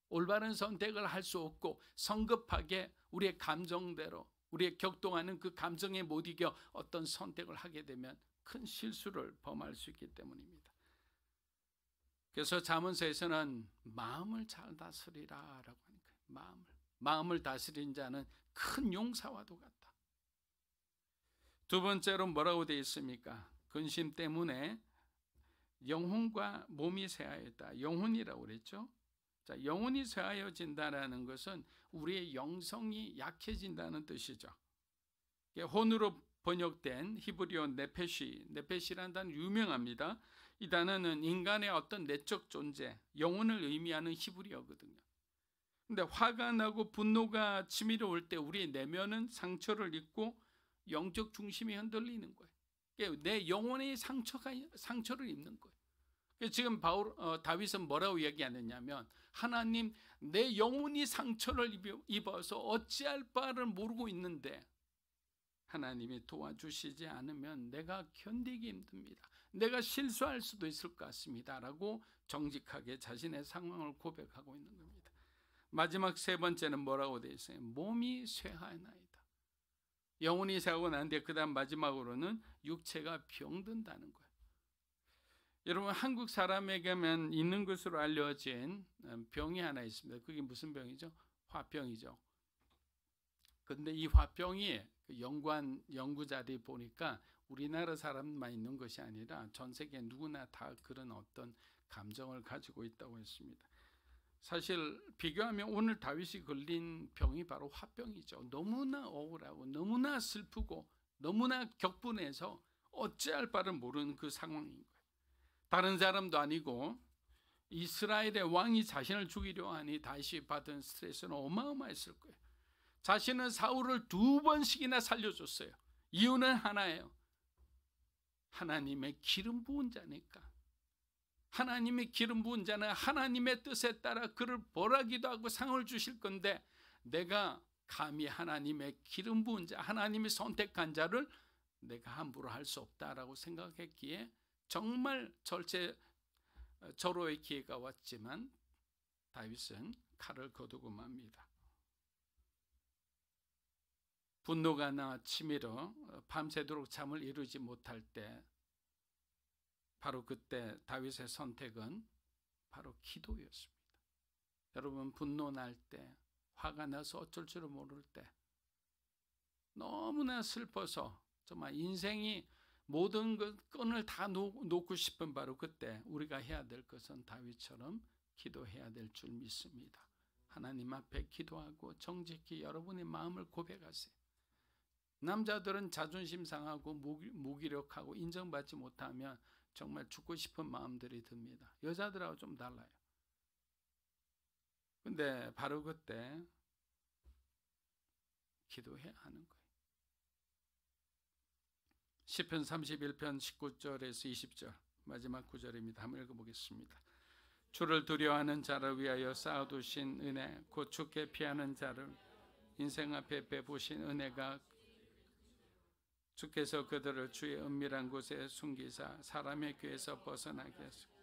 올바른 선택을 할 수 없고 성급하게 우리의 감정대로, 우리의 격동하는 그 감정에 못 이겨 어떤 선택을 하게 되면 큰 실수를 범할 수 있기 때문입니다. 그래서 잠언서에서는 마음을 잘 다스리라 라고 하는 거예요. 마음을 다스린 자는 큰 용사와도 같다. 두 번째로 뭐라고 되어 있습니까? 근심 때문에 영혼과 몸이 쇠하였다. 영혼이라고 그랬죠. 자, 영혼이 쇠하여진다는 것은 우리의 영성이 약해진다는 뜻이죠. 혼으로 번역된 히브리어 네페시라는 단어 유명합니다. 이 단어는 인간의 어떤 내적 존재, 영혼을 의미하는 히브리어거든요. 근데 화가 나고 분노가 치밀어 올 때 우리의 내면은 상처를 입고 영적 중심이 흔들리는 거예요. 내 영혼의 상처를 입는 거예요. 지금 다윗은 뭐라고 얘기하느냐면, 하나님, 내 영혼이 상처를 입어서 어찌할 바를 모르고 있는데 하나님이 도와주시지 않으면 내가 견디기 힘듭니다. 내가 실수할 수도 있을 것 같습니다 라고 정직하게 자신의 상황을 고백하고 있는 겁니다. 마지막 세 번째는 뭐라고 되어 있어요? 몸이 쇠하나이다. 영혼이 쇠하고 나는데 그 다음 마지막으로는 육체가 병든다는 거예요. 여러분, 한국 사람에게만 있는 것으로 알려진 병이 하나 있습니다. 그게 무슨 병이죠? 화병이죠. 그런데 이 화병이 연구자들이 보니까 우리나라 사람만 있는 것이 아니라 전 세계 누구나 다 그런 어떤 감정을 가지고 있다고 했습니다. 사실 비교하면 오늘 다윗이 걸린 병이 바로 화병이죠. 너무나 억울하고 너무나 슬프고 너무나 격분해서 어찌할 바를 모르는 그 상황인 거예요. 다른 사람도 아니고 이스라엘의 왕이 자신을 죽이려 하니 다윗이 받은 스트레스는 어마어마했을 거예요. 자신은 사울을 2번씩이나 살려줬어요. 이유는 하나예요. 하나님의 기름 부은 자니까. 하나님의 기름 부은 자는 하나님의 뜻에 따라 그를 벌하기도 하고 상을 주실 건데, 내가 감히 하나님의 기름 부은 자, 하나님이 선택한 자를 내가 함부로 할 수 없다라고 생각했기에 정말 절호의 기회가 왔지만 다윗은 칼을 거두고 맙니다. 분노가 나 치밀어 밤새도록 잠을 이루지 못할 때, 바로 그때 다윗의 선택은 바로 기도였습니다. 여러분, 분노 날 때, 화가 나서 어쩔 줄을 모를 때, 너무나 슬퍼서 정말 인생이 모든 끈을 다 놓고 싶은 바로 그때 우리가 해야 될 것은 다윗처럼 기도해야 될 줄 믿습니다. 하나님 앞에 기도하고 정직히 여러분의 마음을 고백하세요. 남자들은 자존심 상하고 무기력하고 인정받지 못하면 정말 죽고 싶은 마음들이 듭니다. 여자들하고 좀 달라요. 근데 바로 그때 기도해야 하는 거예요. 시편 31편 19절에서 20절 마지막 구절입니다. 한번 읽어보겠습니다. 주를 두려워하는 자를 위하여 쌓아두신 은혜, 곧 주께 피하는 자를 인생 앞에 베푸신 은혜가 주께서 그들을 주의 은밀한 곳에 숨기사 사람의 귀에서 벗어나게 하시고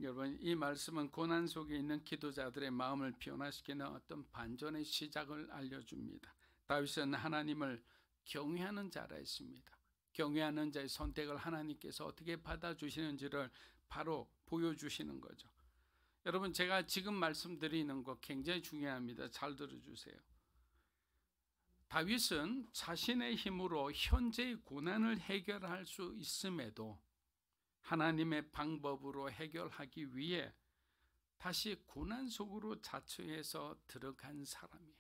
여러분, 이 말씀은 고난 속에 있는 기도자들의 마음을 변화시키는 어떤 반전의 시작을 알려줍니다. 다윗은 하나님을 경외하는 자라 했습니다. 경외하는 자의 선택을 하나님께서 어떻게 받아주시는지를 바로 보여주시는 거죠. 여러분, 제가 지금 말씀드리는 거 굉장히 중요합니다. 잘 들어주세요. 다윗은 자신의 힘으로 현재의 고난을 해결할 수 있음에도 하나님의 방법으로 해결하기 위해 다시 고난 속으로 자처해서 들어간 사람이에요.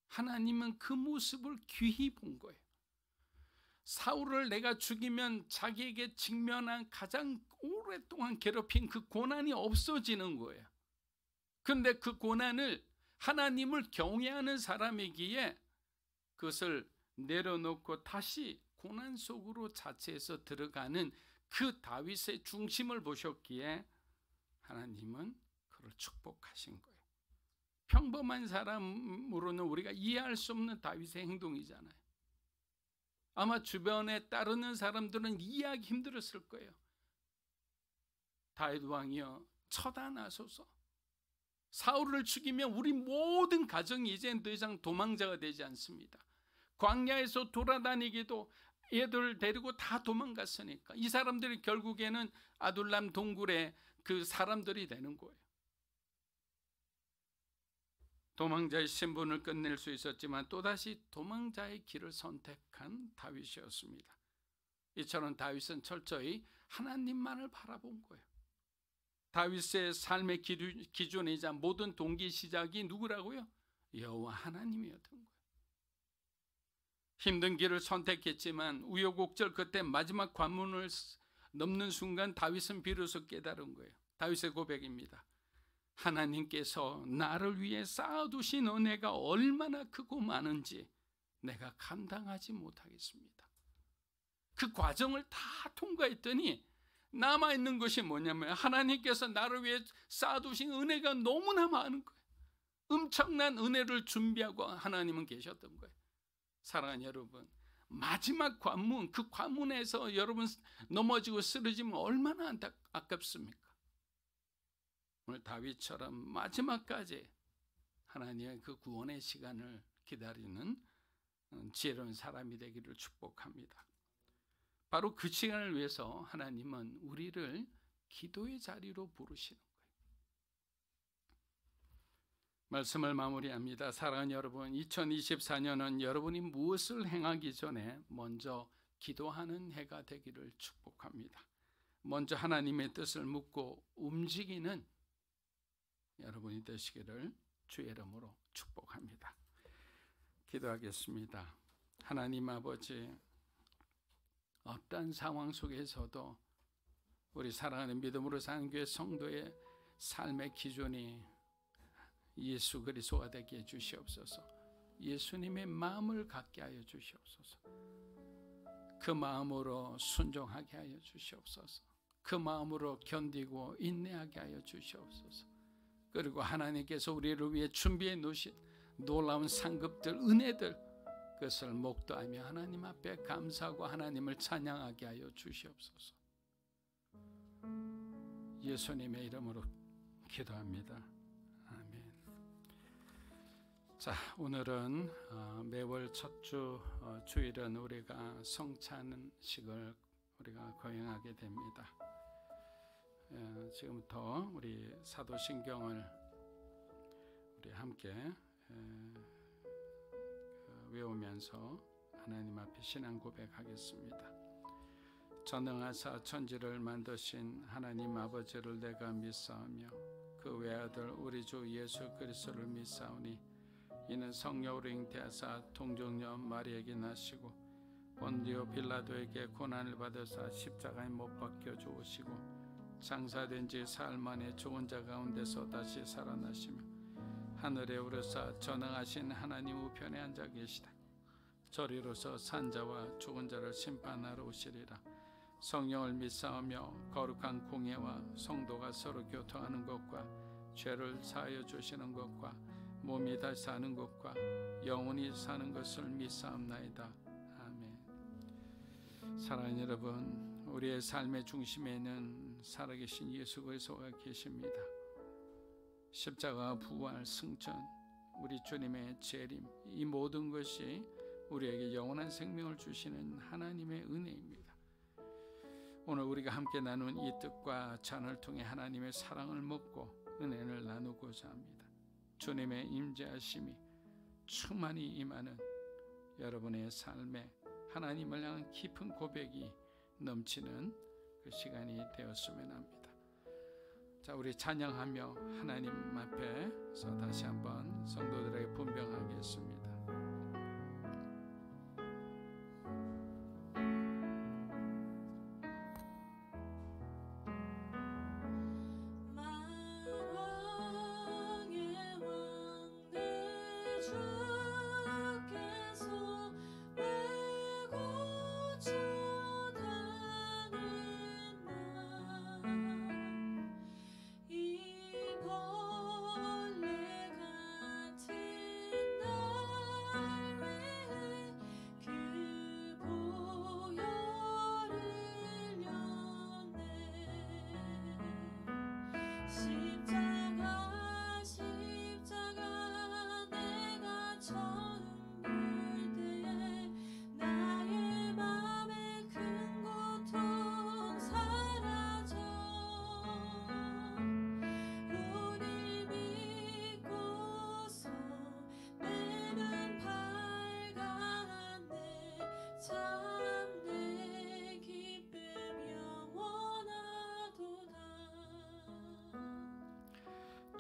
하나님은 그 모습을 귀히 본 거예요. 사울을 내가 죽이면 자기에게 직면한 가장 오랫동안 괴롭힌 그 고난이 없어지는 거예요. 그런데 그 고난을 하나님을 경외하는 사람이기에 그것을 내려놓고 다시 고난 속으로 자체해서 들어가는 그 다윗의 중심을 보셨기에 하나님은 그를 축복하신 거예요. 평범한 사람으로는 우리가 이해할 수 없는 다윗의 행동이잖아요. 아마 주변에 따르는 사람들은 이해하기 힘들었을 거예요. 다윗 왕이여 처단하소서. 사울을 죽이면 우리 모든 가정이 이제는 더 이상 도망자가 되지 않습니다. 광야에서 돌아다니기도 얘들 데리고 다 도망갔으니까 이 사람들이 결국에는 아둘람 동굴의 그 사람들이 되는 거예요. 도망자의 신분을 끝낼 수 있었지만 또다시 도망자의 길을 선택한 다윗이었습니다. 이처럼 다윗은 철저히 하나님만을 바라본 거예요. 다윗의 삶의 기준이자 모든 동기 시작이 누구라고요? 여호와 하나님이었던 거예요. 힘든 길을 선택했지만 우여곡절 끝에 마지막 관문을 넘는 순간 다윗은 비로소 깨달은 거예요. 다윗의 고백입니다. 하나님께서 나를 위해 쌓아두신 은혜가 얼마나 크고 많은지 내가 감당하지 못하겠습니다. 그 과정을 다 통과했더니 남아있는 것이 뭐냐면 하나님께서 나를 위해 쌓아두신 은혜가 너무나 많은 거예요. 엄청난 은혜를 준비하고 하나님은 계셨던 거예요. 사랑하는 여러분, 마지막 관문, 그 관문에서 여러분 넘어지고 쓰러지면 얼마나 아깝습니까? 오늘 다윗처럼 마지막까지 하나님의 그 구원의 시간을 기다리는 지혜로운 사람이 되기를 축복합니다. 바로 그 시간을 위해서 하나님은 우리를 기도의 자리로 부르시는 거예요. 말씀을 마무리합니다. 사랑하는 여러분, 2024년은 여러분이 무엇을 행하기 전에 먼저 기도하는 해가 되기를 축복합니다. 먼저 하나님의 뜻을 묻고 움직이는 여러분이 되시기를 주의 이름으로 축복합니다. 기도하겠습니다. 하나님 아버지, 어떠한 상황 속에서도 우리 사랑하는 믿음으로 사는 교회 성도의 삶의 기준이 예수 그리스도가 되게 해주시옵소서. 예수님의 마음을 갖게 하여 주시옵소서. 그 마음으로 순종하게 하여 주시옵소서. 그 마음으로 견디고 인내하게 하여 주시옵소서. 그리고 하나님께서 우리를 위해 준비해 놓으신 놀라운 상급들, 은혜들, 그것을 목도하며 하나님 앞에 감사하고 하나님을 찬양하게 하여 주시옵소서. 예수님의 이름으로 기도합니다. 아멘. 자, 오늘은 매월 첫 주 주일은 우리가 성찬식을 우리가 거행하게 됩니다. 지금부터 우리 사도신경을 우리 함께 외우면서 하나님 앞에 신앙 고백하겠습니다. 전능하사 천지를 만드신 하나님 아버지를 내가 믿사오며 그 외아들 우리 주 예수 그리스도를 믿사오니 이는 성령으로 잉태하사 동정녀 마리아에게 나시고 본디오 빌라도에게 고난을 받으사 십자가에 못 박혀 죽으시고 장사된 지 사흘 만에 죽은 자 가운데서 다시 살아나시며 하늘에 오르사 전능하신 하나님 우편에 앉아 계시다. 저리로서 산자와 죽은 자를 심판하러 오시리라. 성령을 믿사오며 거룩한 공예와 성도가 서로 교통하는 것과 죄를 사하여 주시는 것과 몸이 다시 사는 것과 영원히 사는 것을 믿사옵나이다. 아멘. 사랑하는 여러분, 우리의 삶의 중심에는 살아계신 예수 그리스도가 계십니다. 십자가, 부활, 승천, 우리 주님의 재림, 이 모든 것이 우리에게 영원한 생명을 주시는 하나님의 은혜입니다. 오늘 우리가 함께 나눈 이 뜻과 잔을 통해 하나님의 사랑을 먹고 은혜를 나누고자 합니다. 주님의 임재하심이 충만히 임하는 여러분의 삶에 하나님을 향한 깊은 고백이 넘치는 그 시간이 되었으면 합니다. 자, 우리 찬양하며 하나님 앞에서 다시 한번 성도들에게 분명하겠습니다.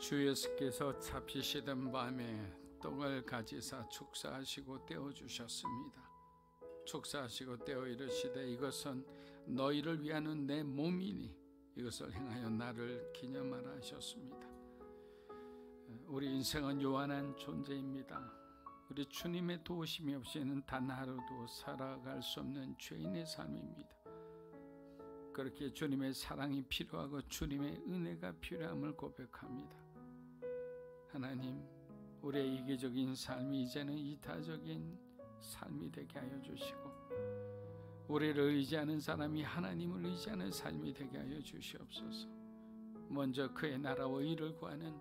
주 예수께서 잡히시던 밤에 떡을 가지사 축사하시고 떼어주셨습니다. 축사하시고 떼어 이르시되 이것은 너희를 위하는 내 몸이니 이것을 행하여 나를 기념하라 하셨습니다. 우리 인생은 요한한 존재입니다. 우리 주님의 도우심이 없이는 단 하루도 살아갈 수 없는 죄인의 삶입니다. 그렇게 주님의 사랑이 필요하고 주님의 은혜가 필요함을 고백합니다. 하나님, 우리의 이기적인 삶이 이제는 이타적인 삶이 되게 하여 주시고 우리를 의지하는 사람이 하나님을 의지하는 삶이 되게 하여 주시옵소서. 먼저 그의 나라와 의를 구하는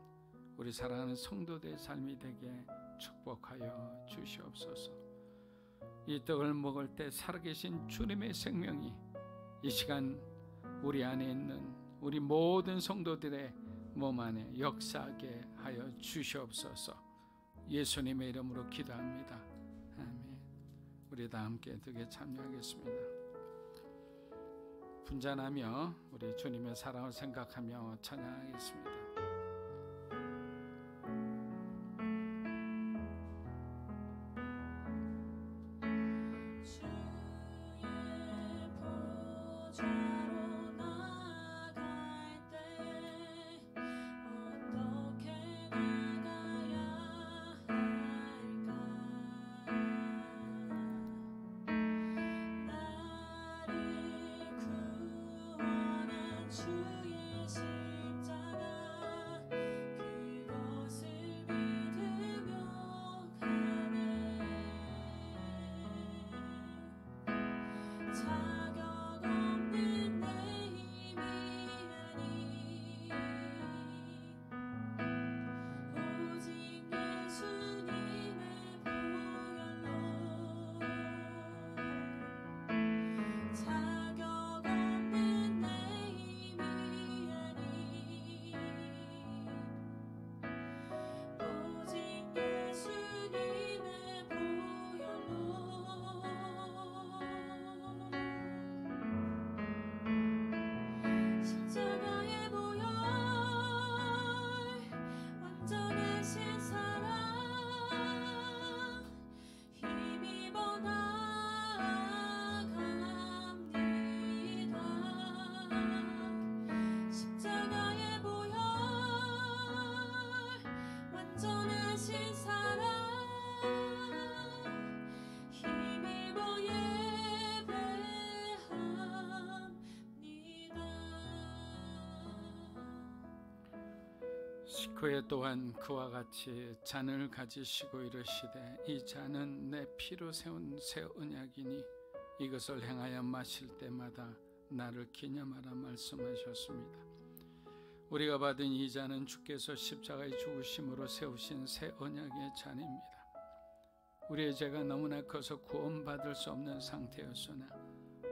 우리 사랑하는 성도들의 삶이 되게 축복하여 주시옵소서. 이 떡을 먹을 때 살아계신 주님의 생명이 이 시간 우리 안에 있는 우리 모든 성도들의 몸 안에 역사하게 하여 주시옵소서. 예수님의 이름으로 기도합니다. 아멘. 우리 다 함께 듣게 참여하겠습니다. 분잔하며 우리 주님의 사랑을 생각하며 찬양하겠습니다. 주의 십자가 식후에 또한 그와 같이 잔을 가지시고 이르시되 이 잔은 내 피로 세운 새 언약이니 이것을 행하여 마실 때마다 나를 기념하라 말씀하셨습니다. 우리가 받은 이 잔은 주께서 십자가의 죽으심으로 세우신 새 언약의 잔입니다. 우리의 죄가 너무나 커서 구원받을 수 없는 상태였으나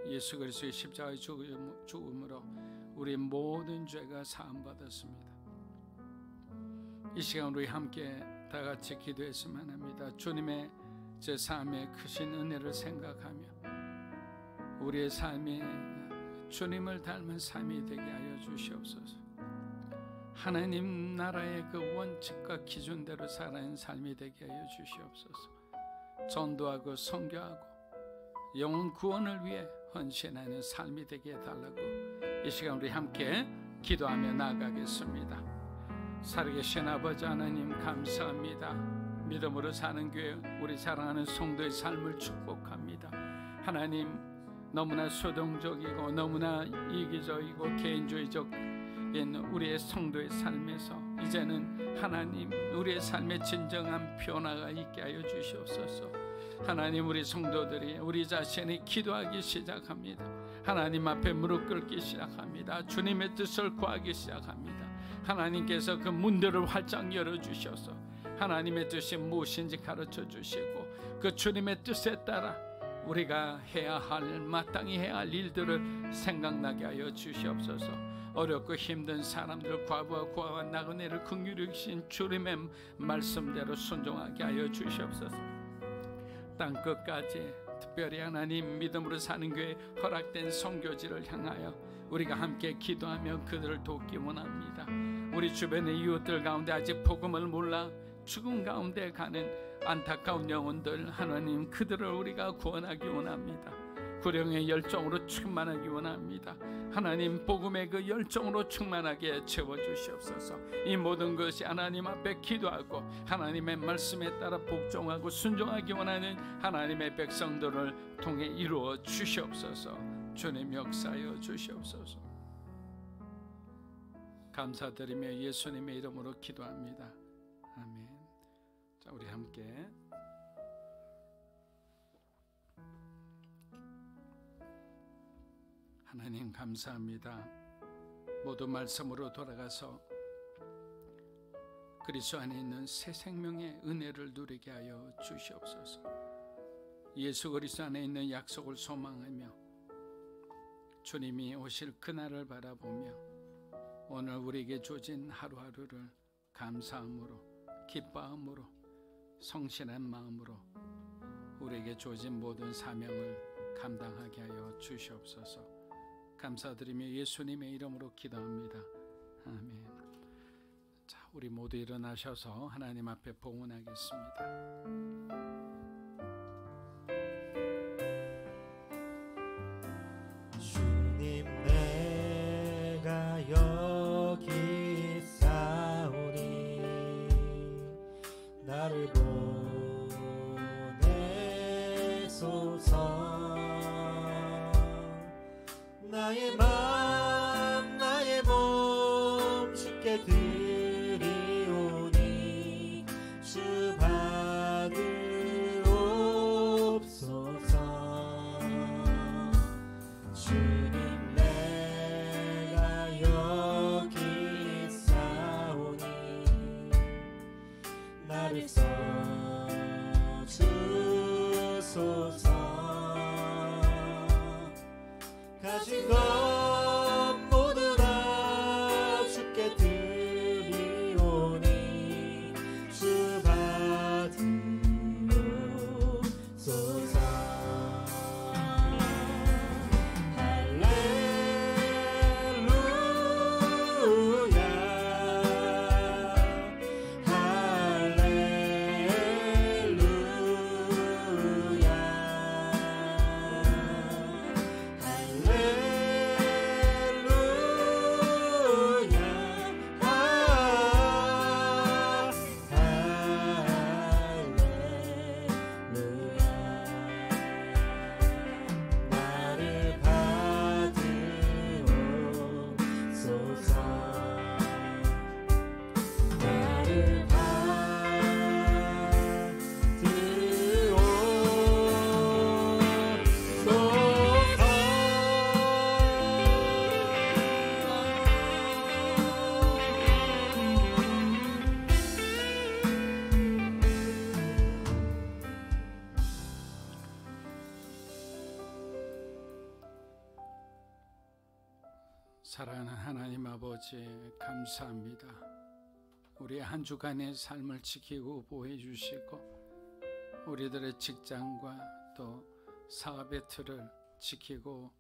예수 그리스도의 십자가의 죽음으로 우리 모든 죄가 사함받았습니다. 이 시간 우리 함께 다 같이 기도했으면 합니다. 주님의 제 삶의 크신 은혜를 생각하며 우리의 삶이 주님을 닮은 삶이 되게 하여 주시옵소서. 하나님 나라의 그 원칙과 기준대로 살아가는 삶이 되게 하여 주시옵소서. 전도하고 선교하고 영혼 구원을 위해 헌신하는 삶이 되게 해달라고 이 시간 우리 함께 기도하며 나아가겠습니다. 살아계신 아버지 하나님 감사합니다. 믿음으로 사는 교회 우리 사랑하는 성도의 삶을 축복합니다. 하나님 너무나 소동적이고 너무나 이기적이고 개인주의적인 우리의 성도의 삶에서 이제는 하나님 우리의 삶의 진정한 변화가 있게 하여 주시옵소서. 하나님 우리 성도들이 우리 자신이 기도하기 시작합니다. 하나님 앞에 무릎 꿇기 시작합니다. 주님의 뜻을 구하기 시작합니다. 하나님께서 그 문들을 활짝 열어주셔서 하나님의 뜻이 무엇인지 가르쳐 주시고 그 주님의 뜻에 따라 우리가 해야 할 마땅히 해야 할 일들을 생각나게 하여 주시옵소서. 어렵고 힘든 사람들 과부와 고아와 나그네를 긍휼히 여기신 주님의 말씀대로 순종하게 하여 주시옵소서. 땅끝까지 특별히 하나님 믿음으로 사는 교회 허락된 선교지를 향하여 우리가 함께 기도하며 그들을 돕기 원합니다. 우리 주변의 이웃들 가운데 아직 복음을 몰라 죽음 가운데 가는 안타까운 영혼들 하나님 그들을 우리가 구원하기 원합니다. 구령의 열정으로 충만하기 원합니다. 하나님 복음의 그 열정으로 충만하게 채워주시옵소서. 이 모든 것이 하나님 앞에 기도하고 하나님의 말씀에 따라 복종하고 순종하기 원하는 하나님의 백성들을 통해 이루어 주시옵소서. 주님 역사하여 주시옵소서. 감사드리며 예수님의 이름으로 기도합니다. 아멘. 자, 우리 함께 하나님 감사합니다. 모두 말씀으로 돌아가서 그리스도 안에 있는 새 생명의 은혜를 누리게 하여 주시옵소서. 예수 그리스도 안에 있는 약속을 소망하며 주님이 오실 그날을 바라보며 오늘 우리에게 주어진 하루하루를 감사함으로 기뻐함으로 성실한 마음으로 우리에게 주어진 모든 사명을 감당하게 하여 주시옵소서. 감사드리며 예수님의 이름으로 기도합니다. 아멘. 자, 우리 모두 일어나셔서 하나님 앞에 봉헌하겠습니다. 주님 내가 여기 있사오니 나를 보내소서. 나의 맘 나의 몸 주께 드리오니 주 받으옵소서. 주님 내가 사랑하는 하나님 아버지, 감사합니다. 우리 한 주간의 삶을 지키고 보호해 주시고 우리들의 직장과 또 사업의 틀을 지키고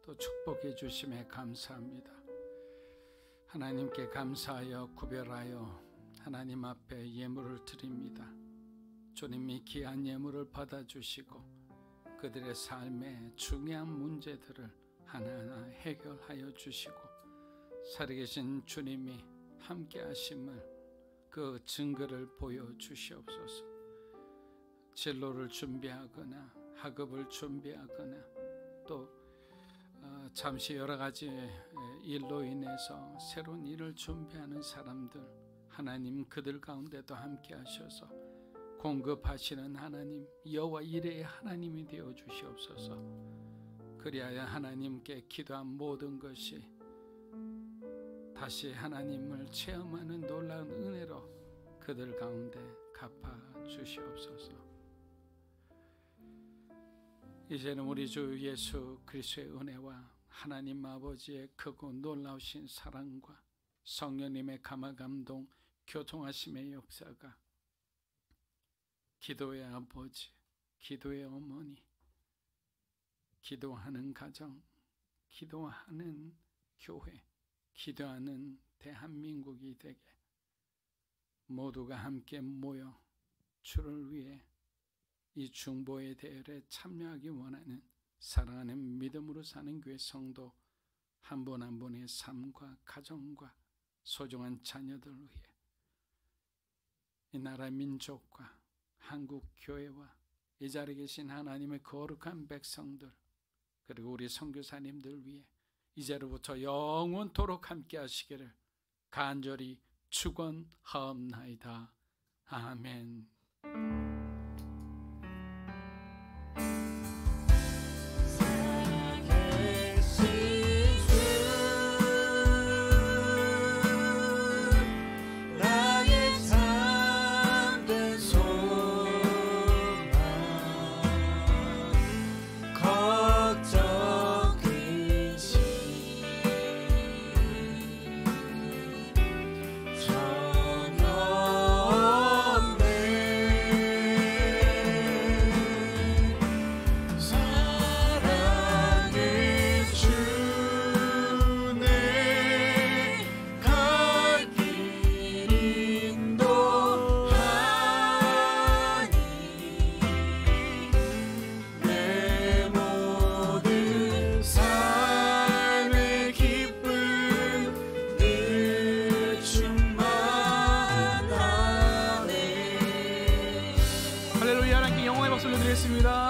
또 축복해 주심에 감사합니다. 하나님께 감사하여 구별하여 하나님 앞에 예물을 드립니다. 주님이 귀한 예물을 받아주시고 그들의 삶의 중요한 문제들을 하나하나 해결하여 주시고 살아계신 주님이 함께 하심을 그 증거를 보여주시옵소서. 진로를 준비하거나 학업을 준비하거나 또 잠시 여러 가지 일로 인해서 새로운 일을 준비하는 사람들, 하나님 그들 가운데도 함께 하셔서 공급하시는 하나님, 여호와 이레의 하나님이 되어 주시옵소서. 그리하여 하나님께 기도한 모든 것이 다시 하나님을 체험하는 놀라운 은혜로 그들 가운데 갚아 주시옵소서. 이제는 우리 주 예수 그리스도의 은혜와 하나님 아버지의 크고 놀라우신 사랑과 성령님의 감화 감동 교통하심의 역사가 기도의 아버지, 기도의 어머니, 기도하는 가정, 기도하는 교회, 기도하는 대한민국이 되게 모두가 함께 모여 주를 위해 이 중보의 대열에 참여하기 원하는 사랑하는 믿음으로 사는 교회 성도 한 분 한 분의 삶과 가정과 소중한 자녀들을 위해 이 나라 민족과 한국 교회와 이 자리에 계신 하나님의 거룩한 백성들 그리고 우리 선교사님들 위해 이제로부터 영원토록 함께 하시기를 간절히 축원하옵나이다. 아멘. 할렐루야. 하나님께 영광의 박수를 드리겠습니다.